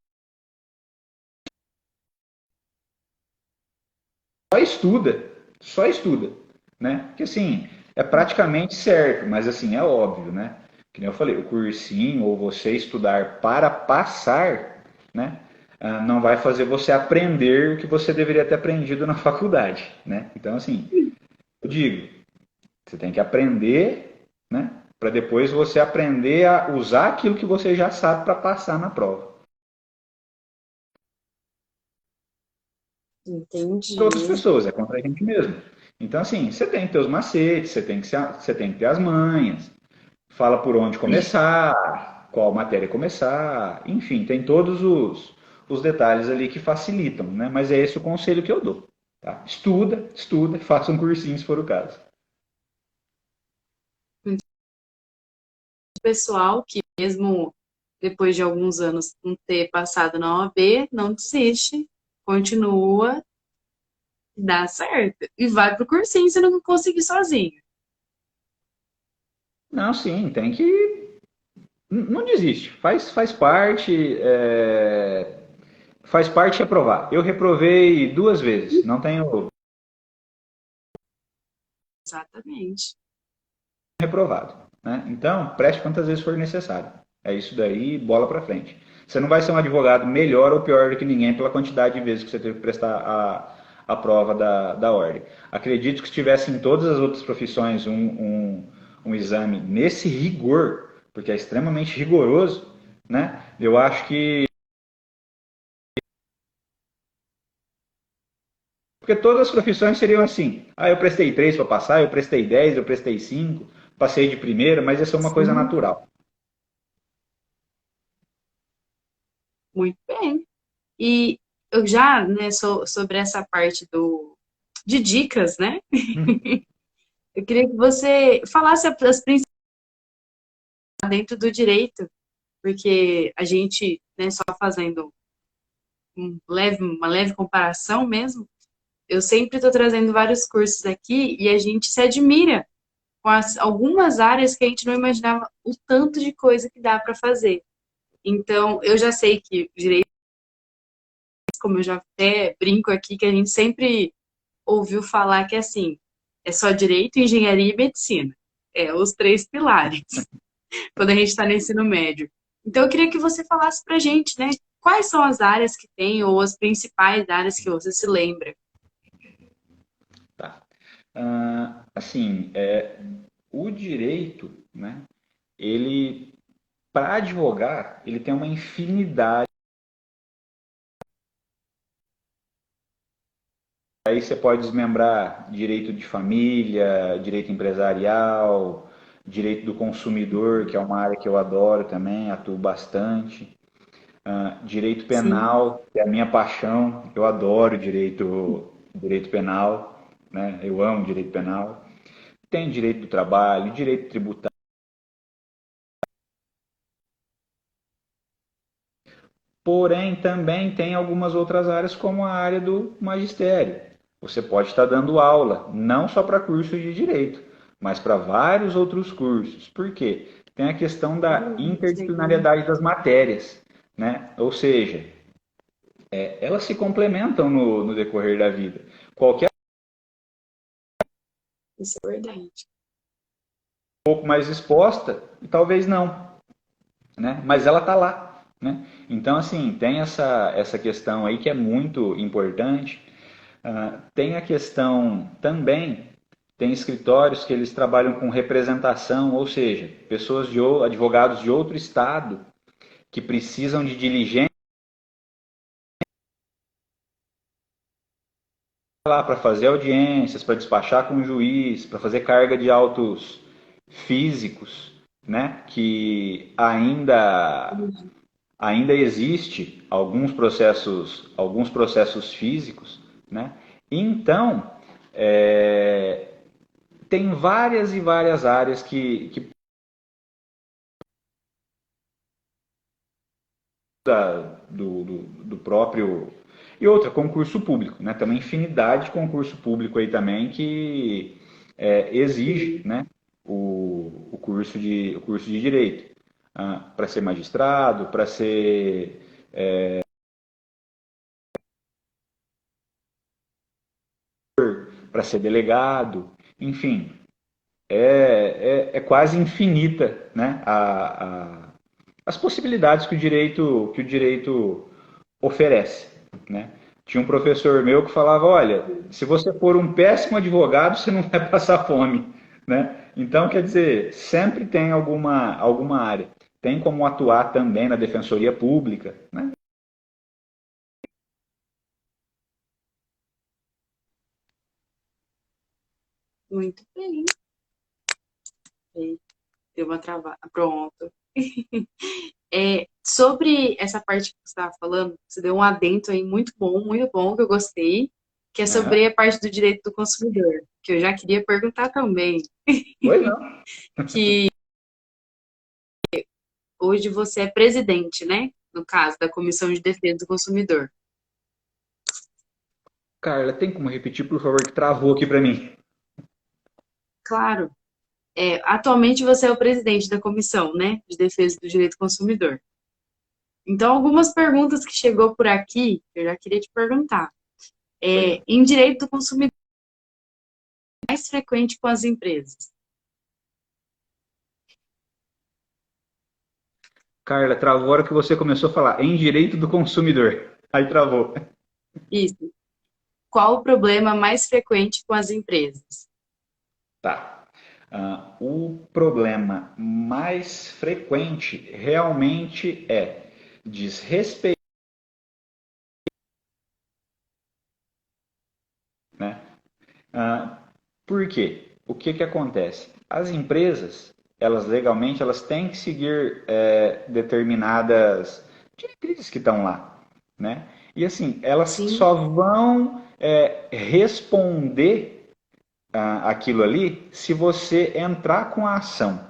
Só estuda, né? Porque assim, é praticamente certo, mas assim, é óbvio, né? Que nem eu falei, o cursinho ou você estudar para passar, né? Não vai fazer você aprender o que você deveria ter aprendido na faculdade, né? Então, assim, eu digo, você tem que aprender, né? Para depois você aprender a usar aquilo que você já sabe para passar na prova. Contra outras
entendi.
pessoas, é contra a gente mesmo. Então, assim, você tem que ter os macetes, você tem que ter as manhas, fala por onde começar, qual matéria começar, enfim, tem todos os detalhes ali que facilitam, né? Mas é esse o conselho que eu dou. Tá? Estuda, estuda, faça um cursinho se for o caso.
Muito pessoal que mesmo depois de alguns anos não ter passado na OAB, não desiste, continua, dá certo. E vai pro cursinho se não conseguir sozinho.
Não, sim, tem que. Não desiste, faz parte. Faz parte reprovar. Eu reprovei 2 vezes, não tenho
Exatamente.
reprovado, né? Então, preste quantas vezes for necessário. É isso daí, bola para frente. Você não vai ser um advogado melhor ou pior do que ninguém pela quantidade de vezes que você teve que prestar a prova da ordem. Acredito que se tivesse em todas as outras profissões um exame nesse rigor, porque é extremamente rigoroso, né? Eu acho que porque todas as profissões seriam assim. Ah, eu prestei 3 para passar, eu prestei 10, eu prestei 5, passei de primeira, mas isso é uma coisa
Sim,
natural.
muito bem. E eu já, né, sobre essa parte de dicas, né?
Uhum.
Eu queria que você falasse as principais dentro do direito, porque a gente, né, só fazendo uma leve comparação mesmo, eu sempre estou trazendo vários cursos aqui e a gente se admira com algumas áreas que a gente não imaginava o tanto de coisa que dá para fazer. Então, eu já sei que direito, como eu já até brinco aqui, que a gente sempre ouviu falar que assim, é só direito, engenharia e medicina. É os três pilares, quando a gente está no ensino médio. Então, eu queria que você falasse para a gente, né? Quais são as áreas que tem, ou as principais áreas que você se lembra?
Tá. Assim, o direito, né? Ele, para advogar, ele tem uma infinidade daí você pode desmembrar direito de família, direito empresarial, direito do consumidor, que é uma área que eu adoro também, atuo bastante. Direito
Sim,
penal, que é a minha paixão, eu adoro direito penal, né? Eu amo direito penal. Tem direito do trabalho, direito tributário. Porém, também tem algumas outras áreas, como a área do magistério. Você pode estar dando aula, não só para cursos de direito, mas para vários outros cursos. Por quê? Tem a questão da
que legal.
interdisciplinariedade das matérias, né? Ou seja, elas se complementam no decorrer da vida. Qualquer
Isso é verdade.
um pouco mais exposta, e talvez não, né? Mas ela está lá, né? Então, assim, tem essa questão aí que é muito importante. Tem a questão também, tem escritórios que eles trabalham com representação, ou seja, advogados de outro estado que precisam de diligência lá para fazer audiências, para despachar com o juiz, para fazer carga de autos físicos, né? Que ainda existe alguns processos físicos, né? Então, tem várias e várias áreas que do próprio. E outra, concurso público, né? Tem uma infinidade de concurso público aí também que exige,
Sim.
né, o curso de direito. Para ser magistrado, para ser delegado, enfim, é quase infinita, né, as possibilidades que o direito oferece, né? Tinha um professor meu que falava, olha, se você for um péssimo advogado, você não vai passar fome, né? Então, quer dizer, sempre tem alguma área. Tem como atuar também na defensoria pública, né?
Muito bem. Deu uma travada. Pronto. Sobre essa parte que você estava falando, você deu um adendo aí muito bom, que eu gostei, que é sobre
Uhum.
a parte do direito do consumidor, que eu já queria perguntar também,
Pois não.
que hoje você é presidente, né? No caso, da Comissão de Defesa do Consumidor.
Carla, tem como repetir, por favor, que travou aqui para mim?
Claro, atualmente você é o presidente da Comissão, né? De Defesa do Direito do Consumidor. Então, algumas perguntas que chegou por aqui, eu já queria te perguntar.
Pois não.
Em direito do consumidor, mais frequente com as empresas.
Carla, travou a hora que você começou a falar em direito do consumidor. Aí travou.
Isso. Qual o problema mais frequente com as empresas?
Tá. O problema mais frequente realmente é desrespeito, né? Por quê? O que que acontece? As empresas, elas legalmente, elas têm que seguir determinadas diretrizes que estão lá, né? E assim, elas
Sim,
só vão responder aquilo ali se você entrar com a ação.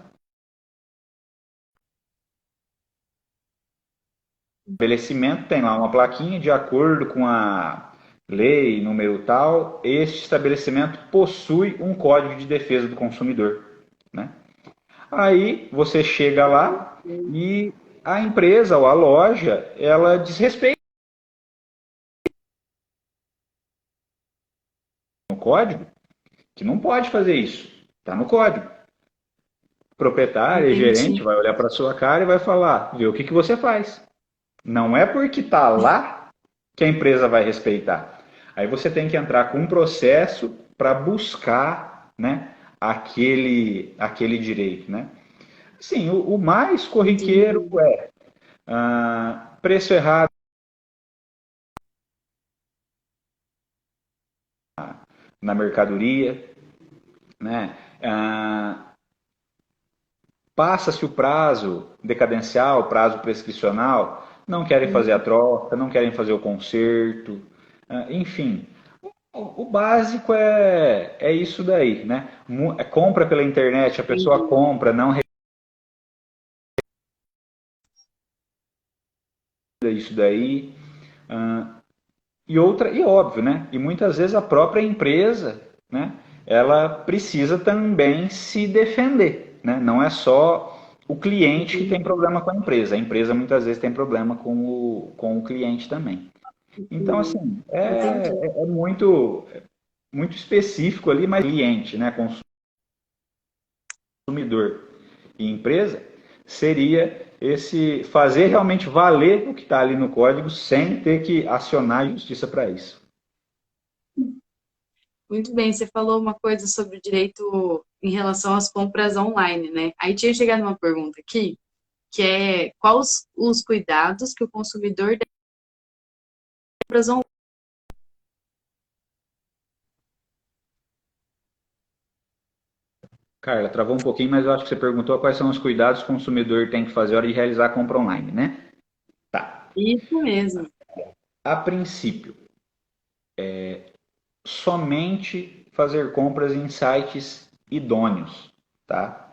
O estabelecimento tem lá uma plaquinha de acordo com a lei, número tal, este estabelecimento possui um código de defesa do consumidor, né? Aí você chega lá e a empresa ou a loja, ela desrespeita o código, que não pode fazer isso. Está no código. O proprietário, gerente,
entendi.
vai olhar para sua cara e vai falar, vê o que você faz. Não é porque está lá que a empresa vai respeitar. Aí você tem que entrar com um processo para buscar, né, aquele direito, né? Sim, o mais corriqueiro
Entendi.
é preço errado na mercadoria, né? Passa-se o prazo decadencial, o prazo prescricional, não querem fazer a troca, não querem fazer o conserto, enfim. O básico é isso daí, né? Compra pela internet, a pessoa
Entendi.
compra, não isso daí. E óbvio, né? E muitas vezes a própria empresa, né? Ela precisa também se defender, né? Não é só o cliente que tem problema com a empresa muitas vezes tem problema com o cliente também. Então, assim,
Entendi.
é muito, muito específico ali, mas cliente, né? Consumidor e empresa, seria esse fazer realmente valer o que está ali no código sem ter que acionar a justiça para isso.
Muito bem, você falou uma coisa sobre o direito em relação às compras online, né? Aí tinha chegado uma pergunta aqui, que é quais os cuidados que o consumidor deve ter com compras online?
Carla, travou um pouquinho, mas eu acho que você perguntou quais são os cuidados que o consumidor tem que fazer na hora de realizar a compra online, né? Tá.
Isso mesmo.
A princípio, somente fazer compras em sites idôneos, tá?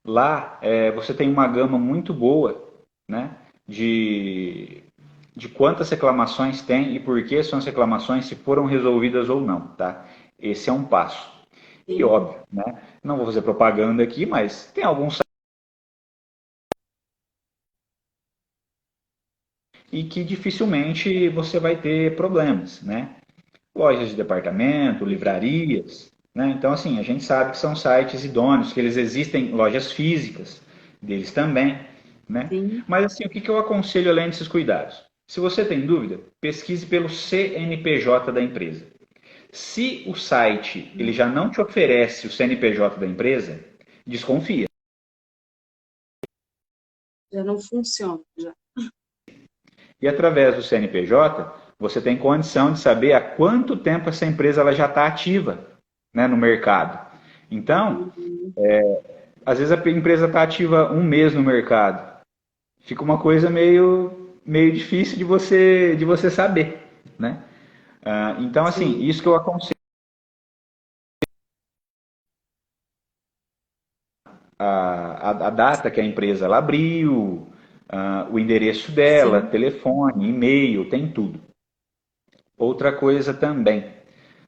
Lá você tem uma gama muito boa, né? De, de quantas reclamações tem e por que são as reclamações, se foram resolvidas ou não, tá? Esse é um passo. E
Sim,
óbvio, né? Não vou fazer propaganda aqui, mas tem alguns e que dificilmente você vai ter problemas, né? Lojas de departamento, livrarias, né? Então, assim, a gente sabe que são sites idôneos, que eles existem, lojas físicas deles também, né?
sim.
Mas, assim, o que eu aconselho além desses cuidados? Se você tem dúvida, pesquise pelo CNPJ da empresa. Se o site ele já não te oferece o CNPJ da empresa, desconfia.
Já não funciona, já.
E através do CNPJ, você tem condição de saber há quanto tempo essa empresa ela já está ativa, né, no mercado. Então,
Uhum.
às vezes a empresa está ativa um mês no mercado. Fica uma coisa meio difícil de você saber, né? Então, assim,
Sim,
isso que eu aconselho. A data que a empresa ela abriu, o endereço dela,
sim.
telefone, e-mail, tem tudo. Outra coisa também,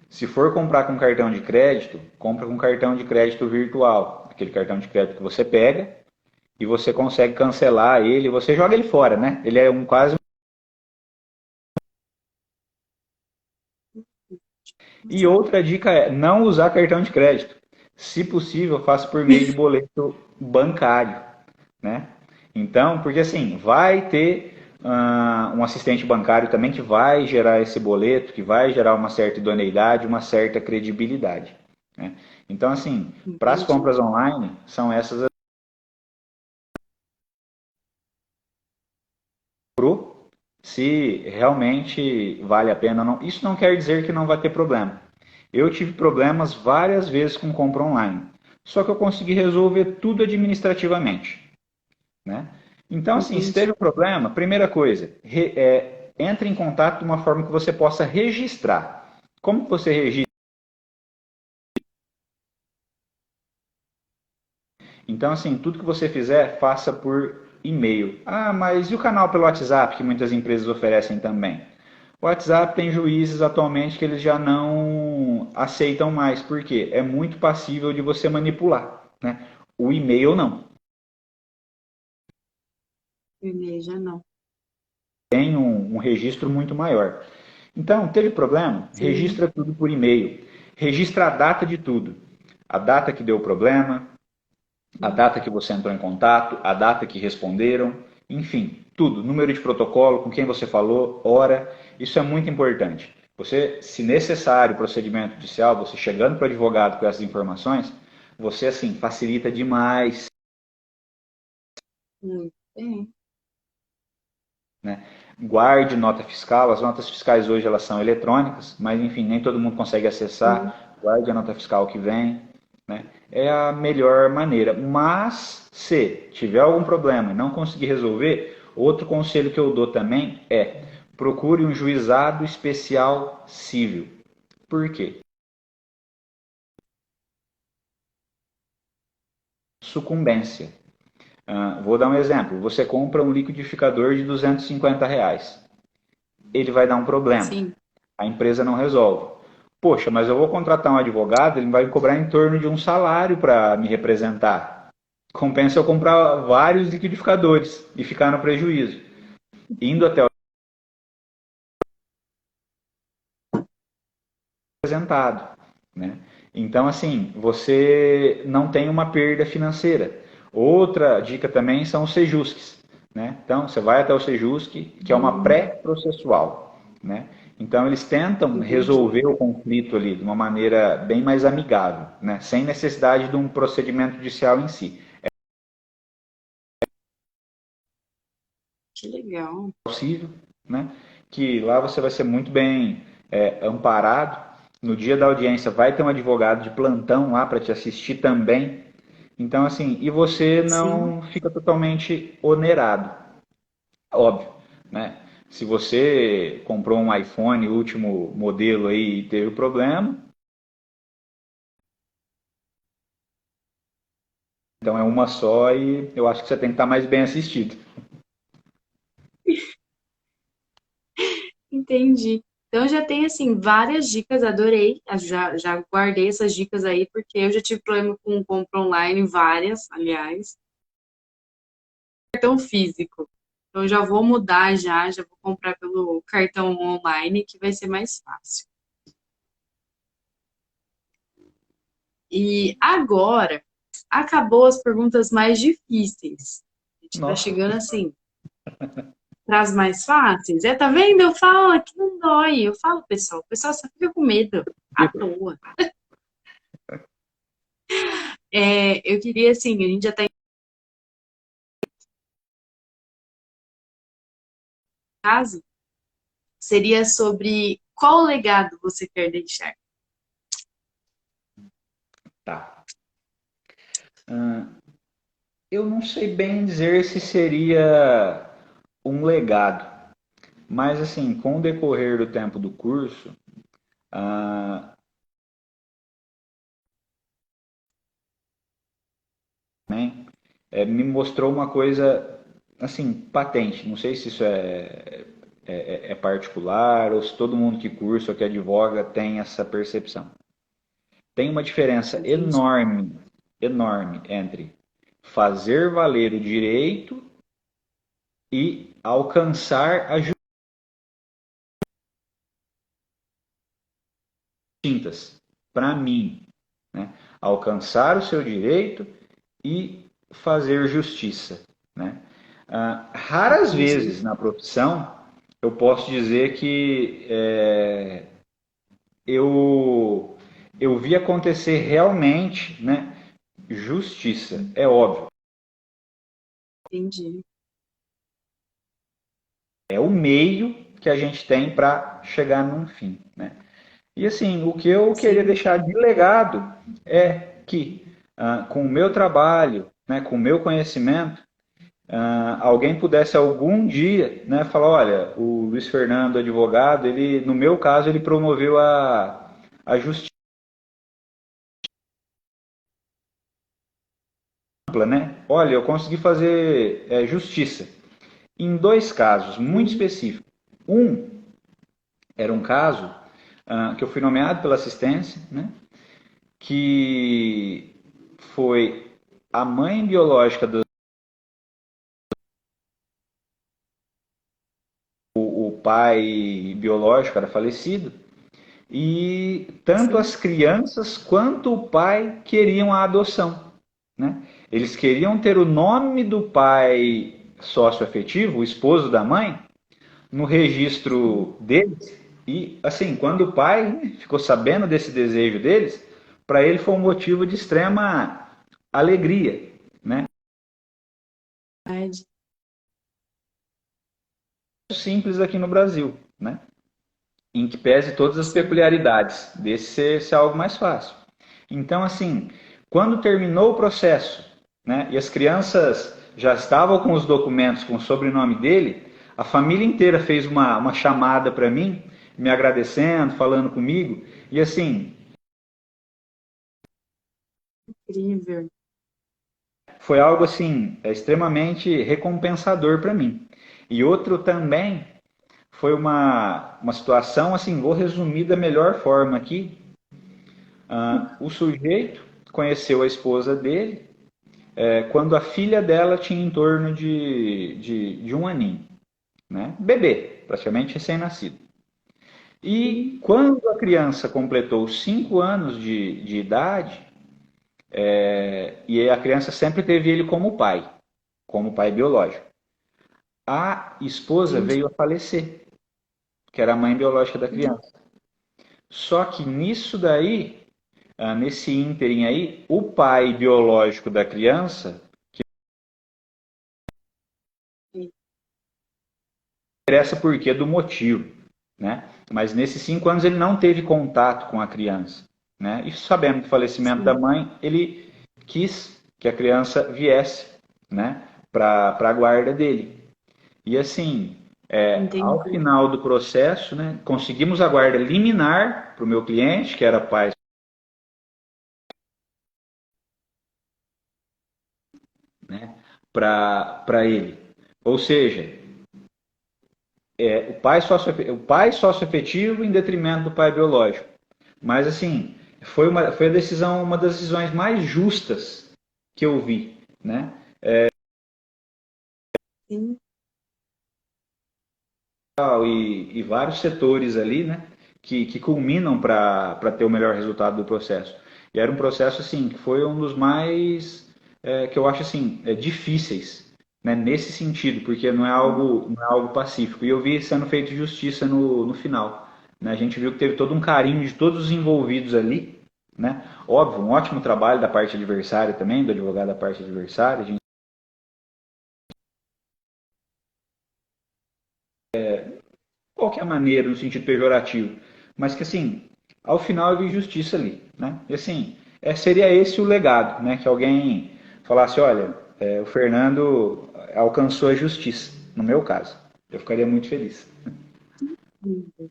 se for comprar com cartão de crédito, compra com cartão de crédito virtual. Aquele cartão de crédito que você pega e você consegue cancelar ele, você joga ele fora, né? Ele é quase. E outra dica é não usar cartão de crédito. Se possível, faça por meio de boleto bancário, né? Então, porque assim, vai ter um assistente bancário também que vai gerar esse boleto, que vai gerar uma certa idoneidade, uma certa credibilidade, né? Então, assim, para as
Entendi.
compras online, são essas pro se realmente vale a pena ou não. Isso não quer dizer que não vai ter problema. Eu tive problemas várias vezes com compra online, só que eu consegui resolver tudo administrativamente, né? Então, assim, se teve
Entendi.
um problema, primeira coisa, entre em contato de uma forma que você possa registrar. Como que você registra? Então, assim, tudo que você fizer, faça por e-mail. Ah, mas e o canal pelo WhatsApp, que muitas empresas oferecem também? O WhatsApp tem juízes atualmente que eles já não aceitam mais, porque é muito passível de você manipular, né? O e-mail não.
E-mail já não.
Tem um registro muito maior. Então, teve problema?
Sim.
Registra tudo por e-mail. Registra a data de tudo. A data que deu o problema, a data que você entrou em contato, a data que responderam, enfim, tudo. Número de protocolo, com quem você falou, hora. Isso é muito importante. Você, se necessário, procedimento judicial, você chegando para o advogado com essas informações, você, assim, facilita demais.
Muito bem.
né? Guarde nota fiscal, as notas fiscais hoje elas são eletrônicas, mas enfim, nem todo mundo consegue
Sim.
acessar. Guarde a nota fiscal que vem, né? É a melhor maneira. Mas se tiver algum problema e não conseguir resolver, outro conselho que eu dou também é procure um juizado especial civil. Por quê? Sucumbência. Vou dar um exemplo. Você compra um liquidificador de R$ 250. Ele vai dar um problema.
Sim.
A empresa não resolve. Poxa, mas eu vou contratar um advogado, ele vai me cobrar em torno de um salário para me representar. Compensa eu comprar vários liquidificadores e ficar no prejuízo. Indo até o representado, né? Então, assim, você não tem uma perda financeira. Outra dica também são os sejusques, né? Então, você vai até o sejusque, que é uma
Hum,
pré-processual, né? Então, eles tentam
entendi.
resolver o conflito ali de uma maneira bem mais amigável, né? Sem necessidade de um procedimento judicial em si.
Que legal.
Possível, né? Que lá você vai ser muito bem amparado. No dia da audiência vai ter um advogado de plantão lá para te assistir também. Então, assim, e você
Sim.
não fica totalmente onerado. Óbvio, né? Se você comprou um iPhone último modelo aí e teve problema, então é uma só e eu acho que você tem que estar mais bem assistido.
Entendi. Então já tem assim várias dicas, adorei. Já guardei essas dicas aí, porque eu já tive problema com compra online, várias, aliás, cartão físico. Então já vou mudar já vou comprar pelo cartão online, que vai ser mais fácil. E agora, acabou as perguntas mais difíceis. A gente tá
Nossa,
chegando assim, para as mais fáceis. É, tá vendo? Eu falo que não dói. Eu falo, pessoal, o pessoal só fica com medo, à toa. É, eu queria, assim, a gente já está em casa, seria sobre qual legado você quer deixar.
tá. Eu não sei bem dizer se seria um legado, mas assim, com o decorrer do tempo do curso, ah, né, me mostrou uma coisa assim patente. Não sei se isso é particular ou se todo mundo que cursa ou que advoga tem essa percepção. Tem uma diferença
Entendi.
enorme, enorme entre fazer valer o direito e alcançar as distintas. Para mim, né? Alcançar o seu direito e fazer justiça, né? Raras
Entendi.
vezes na profissão eu posso dizer que eu, eu vi acontecer realmente, né, justiça. É óbvio,
Entendi.
é o meio que a gente tem para chegar num fim, né? E assim, o que eu queria
Sim.
deixar de legado é que, com o meu trabalho, né, com o meu conhecimento, alguém pudesse algum dia, né, falar, olha, o Luiz Fernando, advogado, ele, no meu caso, ele promoveu a justiça, né? Olha, eu consegui fazer justiça em dois casos muito
Uhum.
específicos. Um era um caso que eu fui nomeado pela assistência, né, que foi a mãe biológica do o pai biológico era falecido. E tanto
Sim.
as crianças quanto o pai queriam a adoção, né? Eles queriam ter o nome do pai sócio-afetivo, o esposo da mãe, no
Sim.
registro deles. E, assim, quando o pai ficou sabendo desse desejo deles, para ele foi um motivo de extrema alegria, né?
Verdade.
simples aqui no Brasil, né? Em que pese todas as
Sim,
peculiaridades desse ser algo mais fácil. Então, assim, quando terminou o processo, né, e as crianças já estavam com os documentos com o sobrenome dele, a família inteira fez uma chamada para mim, me agradecendo, falando comigo, e assim,
incrível.
foi algo assim, extremamente recompensador para mim. E outro também foi uma situação, assim, vou resumir da melhor forma aqui. O sujeito conheceu a esposa dele quando a filha dela tinha em torno de um aninho, né? Bebê, praticamente recém-nascido. E
Sim,
quando a criança completou 5 anos de idade, e a criança sempre teve ele como pai biológico, a esposa
entendi.
veio a falecer, que era a mãe biológica da criança. Só que nisso daí, nesse ínterim aí, o pai biológico da criança interessa por quê do motivo, né? Mas nesses 5 anos ele não teve contato com a criança, né? E sabendo do falecimento da
Sim,
mãe, ele quis que a criança viesse, né? Para a guarda dele. E assim, ao
entendi.
final do processo, né? Conseguimos a guarda liminar para o meu cliente, que era pai, né? Para ele. Ou seja, o pai sócio efetivo em detrimento do pai biológico. Mas assim, foi a decisão, uma das decisões mais justas que eu vi, né?
Sim,
E vários setores ali, né? Que culminam para ter o melhor resultado do processo. E era um processo assim que foi um dos mais que eu acho assim difíceis, né? Nesse sentido, porque não é algo pacífico. E eu vi sendo feito justiça no final. Né? A gente viu que teve todo um carinho de todos os envolvidos ali, né? Óbvio, um ótimo trabalho da parte adversária também, do advogado da parte adversária. A gente qualquer maneira, no sentido pejorativo, mas que assim, ao final eu vi justiça ali, né? E assim, seria esse o legado, né? Que alguém falasse, olha, o Fernando alcançou a justiça, no meu caso. Eu ficaria muito feliz.
incrível.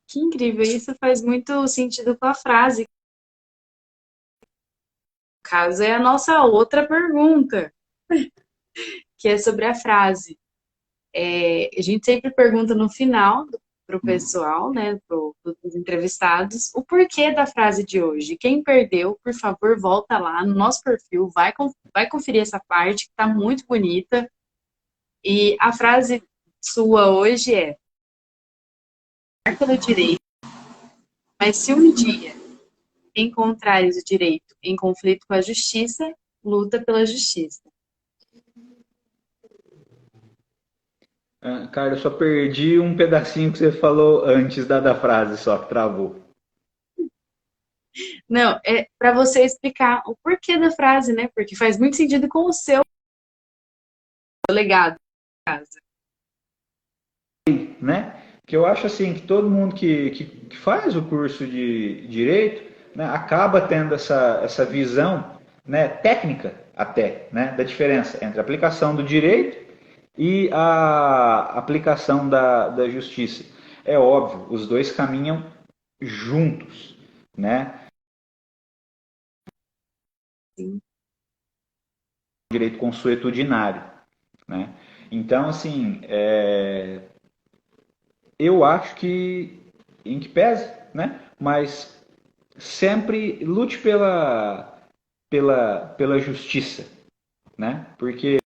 Que incrível. Isso faz muito sentido com a frase. No caso, é a nossa outra pergunta, que é sobre a frase. A gente sempre pergunta no final para o pessoal, né, para os entrevistados, o porquê da frase de hoje. Quem perdeu, por favor, volta lá no nosso perfil, vai conferir essa parte que está muito bonita. E a frase sua hoje é: pelo direito, mas se um dia encontrares o direito em conflito com a justiça, luta pela justiça.
Cara, eu só perdi um pedacinho que você falou antes da frase, só que travou.
Não, é para você explicar o porquê da frase, né? Porque faz muito sentido com o seu legado.
Né? Que eu acho assim que todo mundo que faz o curso de direito, né, acaba tendo essa visão, né, técnica até, né, da diferença entre a aplicação do direito e a aplicação da justiça. É óbvio, os dois caminham juntos, né?
Sim,
Direito consuetudinário, né? Então, assim, eu acho que, em que pese, né? Mas sempre lute pela justiça, né? Porque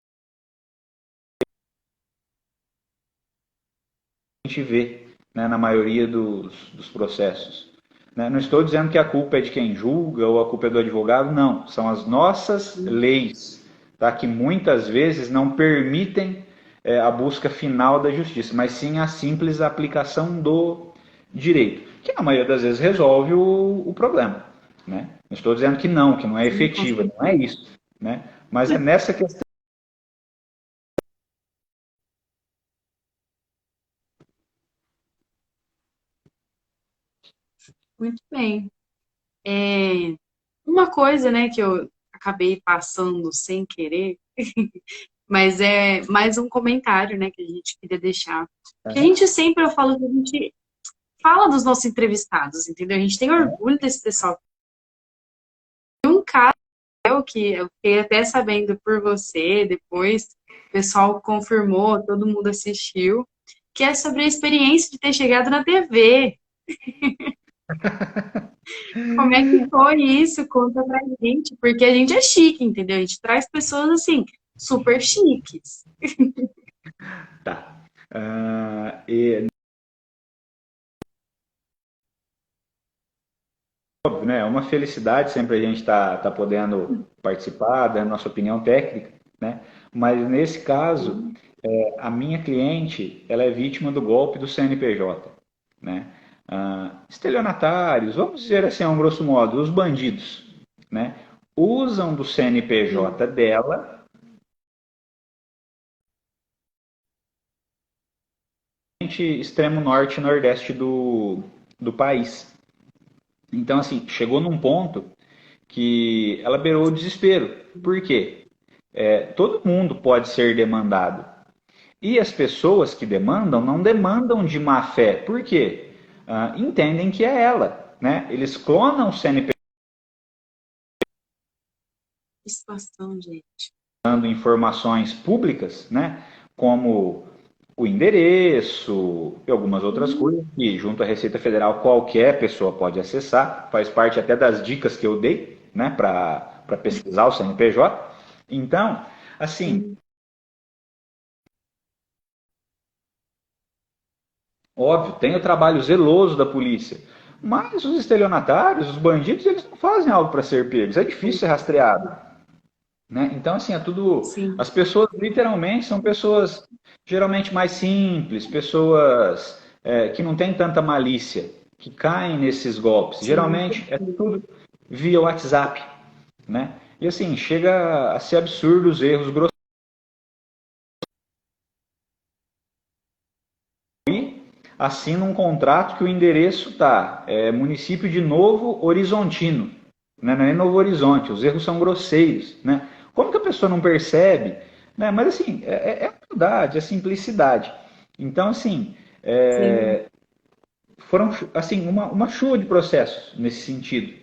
a gente vê, né, na maioria dos processos. Né? Não estou dizendo que a culpa é de quem julga ou a culpa é do advogado, não. São as nossas
sim,
leis, tá? Que muitas vezes não permitem a busca final da justiça, mas sim a simples aplicação do direito, que na maioria das vezes resolve o problema. Né? Não estou dizendo que não é
sim, com
efetiva, não é
certeza.
isso. Né? Mas é nessa questão
Muito bem. É, uma coisa, né, que eu acabei passando sem querer, mas é mais um comentário, né, que a gente queria deixar. Que a
Aham,
gente sempre, eu falo, que a gente fala dos nossos entrevistados, entendeu? A gente tem
aham.
orgulho desse pessoal. Tem um caso que eu fiquei até sabendo por você, depois o pessoal confirmou, todo mundo assistiu, que é sobre a experiência de ter chegado na TV. Como é que foi isso? Conta pra gente, porque a gente é chique, entendeu? A gente traz pessoas assim, super chiques.
Tá. E, óbvio, né? É uma felicidade sempre a gente tá podendo participar, dando nossa opinião técnica, né? Mas nesse caso, a minha cliente, ela é vítima do golpe do CNPJ, né? Estelionatários, vamos dizer assim, a um grosso modo, os bandidos, né? Usam do
Sim,
CNPJ dela, extremo norte e nordeste do país. Então, assim, chegou num ponto que ela beirou o desespero. Por quê? Todo mundo pode ser demandado. E as pessoas que demandam não demandam de má fé. Por quê? Entendem que é ela. Né? Eles clonam o CNPJ
que situação, gente.
dando informações públicas, né? Como o endereço e algumas outras coisas que, junto à Receita Federal, qualquer pessoa pode acessar. Faz parte até das dicas que eu dei, né? Para pesquisar o CNPJ. Então, assim,
Sim,
óbvio, tem o trabalho zeloso da polícia. Mas os estelionatários, os bandidos, eles não fazem algo para ser pegos. É difícil ser rastreado. Né? Então, assim, é tudo.
sim,
As pessoas, literalmente, são pessoas geralmente mais simples, pessoas que não têm tanta malícia, que caem nesses golpes.
sim.
Geralmente é tudo via WhatsApp. Né? E, assim, chega a ser absurdo os erros grosseiros. Assina um contrato que o endereço está município de Novo Horizontino, né? Não é Novo Horizonte, os erros são grosseiros. Né? Como que a pessoa não percebe? Né? Mas assim, é a humildade, é a simplicidade. Então, assim,
Sim.
foram assim, uma chuva de processos nesse sentido.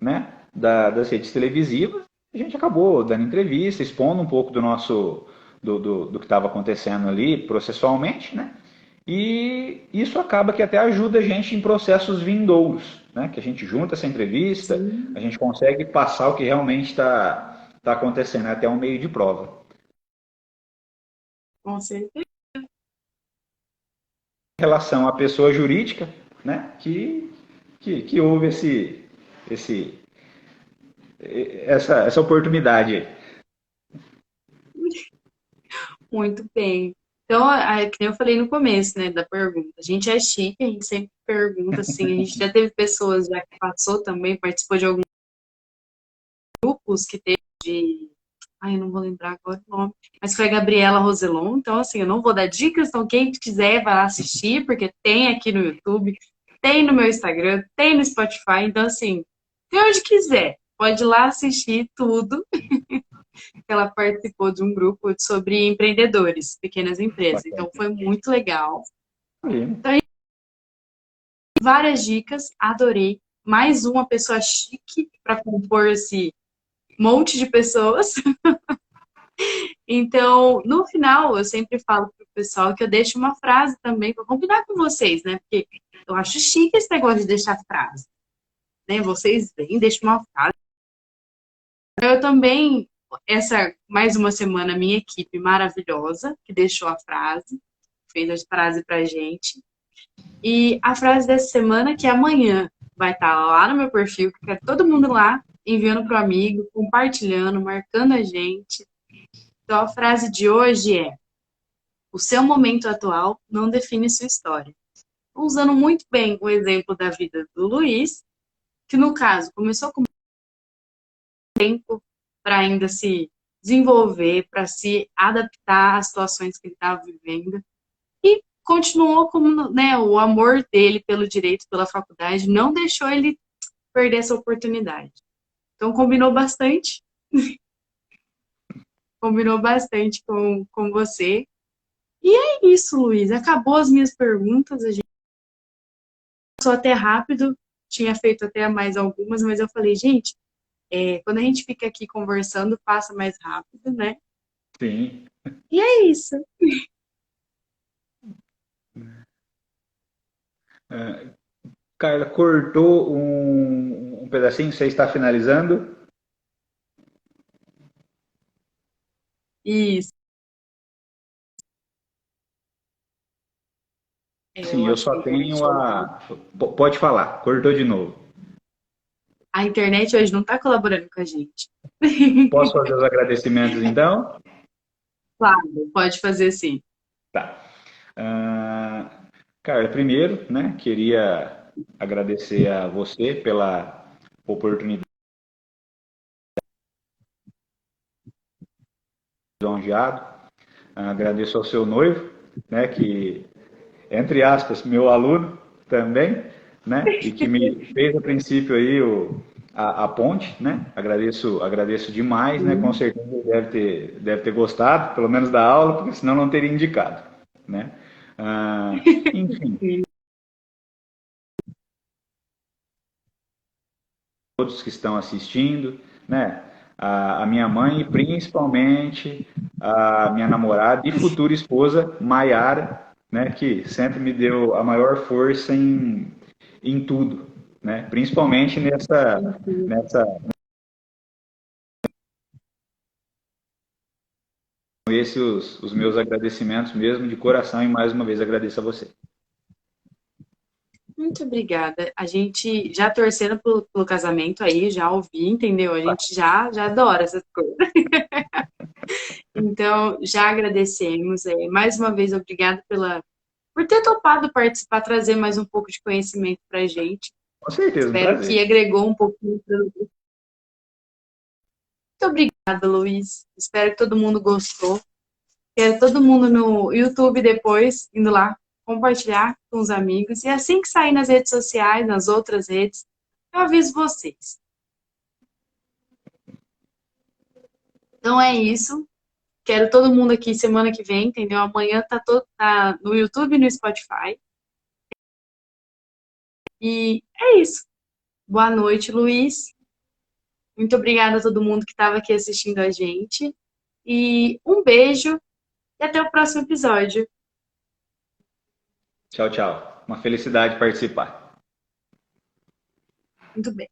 Né? Das redes televisivas, a gente acabou dando entrevista, expondo um pouco do nosso do que estava acontecendo ali processualmente, né? E isso acaba que até ajuda a gente em processos vindouros, né? Que a gente junta essa entrevista, a
Sim,
gente consegue passar o que realmente está acontecendo, até um meio de prova.
com certeza.
Em relação à pessoa jurídica, né? Que houve esse, essa oportunidade.
Muito bem. Então, que nem eu falei no começo, né, da pergunta. A gente é chique, a gente sempre pergunta, assim, a gente já teve pessoas já que passou também, participou de alguns grupos que teve de... Ai, eu não vou lembrar agora o nome. Mas foi a Gabriela Roselon. Então, assim, eu não vou dar dicas, então quem quiser vai lá assistir, porque tem aqui no YouTube, tem no meu Instagram, tem no Spotify. Então, assim, tem onde quiser. Pode ir lá assistir tudo. Ela participou de um grupo sobre empreendedores, pequenas empresas. Então, foi muito legal. Várias dicas, adorei. Mais uma pessoa chique para compor esse monte de pessoas. Então, no final, eu sempre falo para o pessoal que eu deixo uma frase também para combinar com vocês, né? Porque eu acho chique esse negócio de deixar frase, né? Vocês vêm, deixam uma frase. Eu também, essa mais uma semana, minha equipe maravilhosa, que deixou a frase, fez a frase pra gente. E a frase dessa semana, que amanhã vai estar lá no meu perfil, que eu quero todo mundo lá enviando pro amigo, compartilhando, marcando a gente. Então, a frase de hoje é: o seu momento atual não define sua história. Usando muito bem o exemplo da vida do Luiz, que no caso começou com tempo para ainda se desenvolver, para se adaptar às situações que ele estava vivendo. E continuou como, né, o amor dele pelo direito, pela faculdade, não deixou ele perder essa oportunidade. Então combinou bastante com você. E é isso, Luiz. Acabou as minhas perguntas. A gente passou até rápido, tinha feito até mais algumas, mas eu falei, gente, quando a gente fica aqui conversando, passa mais rápido, né?
Sim.
E é isso.
Carla, cortou um pedacinho, você está finalizando?
Isso.
Sim,
Eu
eu
acho que
só
a
tenho
internet hoje,
a. Pode falar, cortou de novo.
a internet hoje não está colaborando com a gente.
Posso fazer os agradecimentos então?
Claro, pode fazer sim.
Tá. Ah, Carla, primeiro, né, queria agradecer a você pela oportunidade lisonjeado. Agradeço ao seu noivo, né, que, entre aspas, meu aluno também, né, e que me fez a princípio aí a ponte, né, agradeço demais, né, com certeza ele deve ter gostado, pelo menos da aula, porque senão não teria indicado, né. Enfim, todos que estão assistindo, né, a minha mãe e principalmente a minha namorada e futura esposa, Maiara, né, que sempre me deu a maior força em tudo, né, principalmente nessa esses os meus agradecimentos mesmo de coração e mais uma vez agradeço a você.
Muito obrigada. A gente já torcendo pelo casamento aí, já ouvi, entendeu? A gente já adora essas coisas. Então, já agradecemos. Mais uma vez, obrigada por ter topado participar, trazer mais um pouco de conhecimento para a gente.
Com certeza, um
Espero que
prazer.
agregou um pouquinho. Muito obrigada, Luiz. Espero que todo mundo gostou. Quero todo mundo no YouTube depois, indo lá compartilhar com os amigos. E assim que sair nas redes sociais, nas outras redes, eu aviso vocês. Então é isso. Quero todo mundo aqui semana que vem, entendeu? Amanhã tá no YouTube e no Spotify. E é isso. Boa noite, Luiz. Muito obrigada a todo mundo que estava aqui assistindo a gente. E um beijo e até o próximo episódio.
Tchau, tchau. Uma felicidade participar.
Muito bem.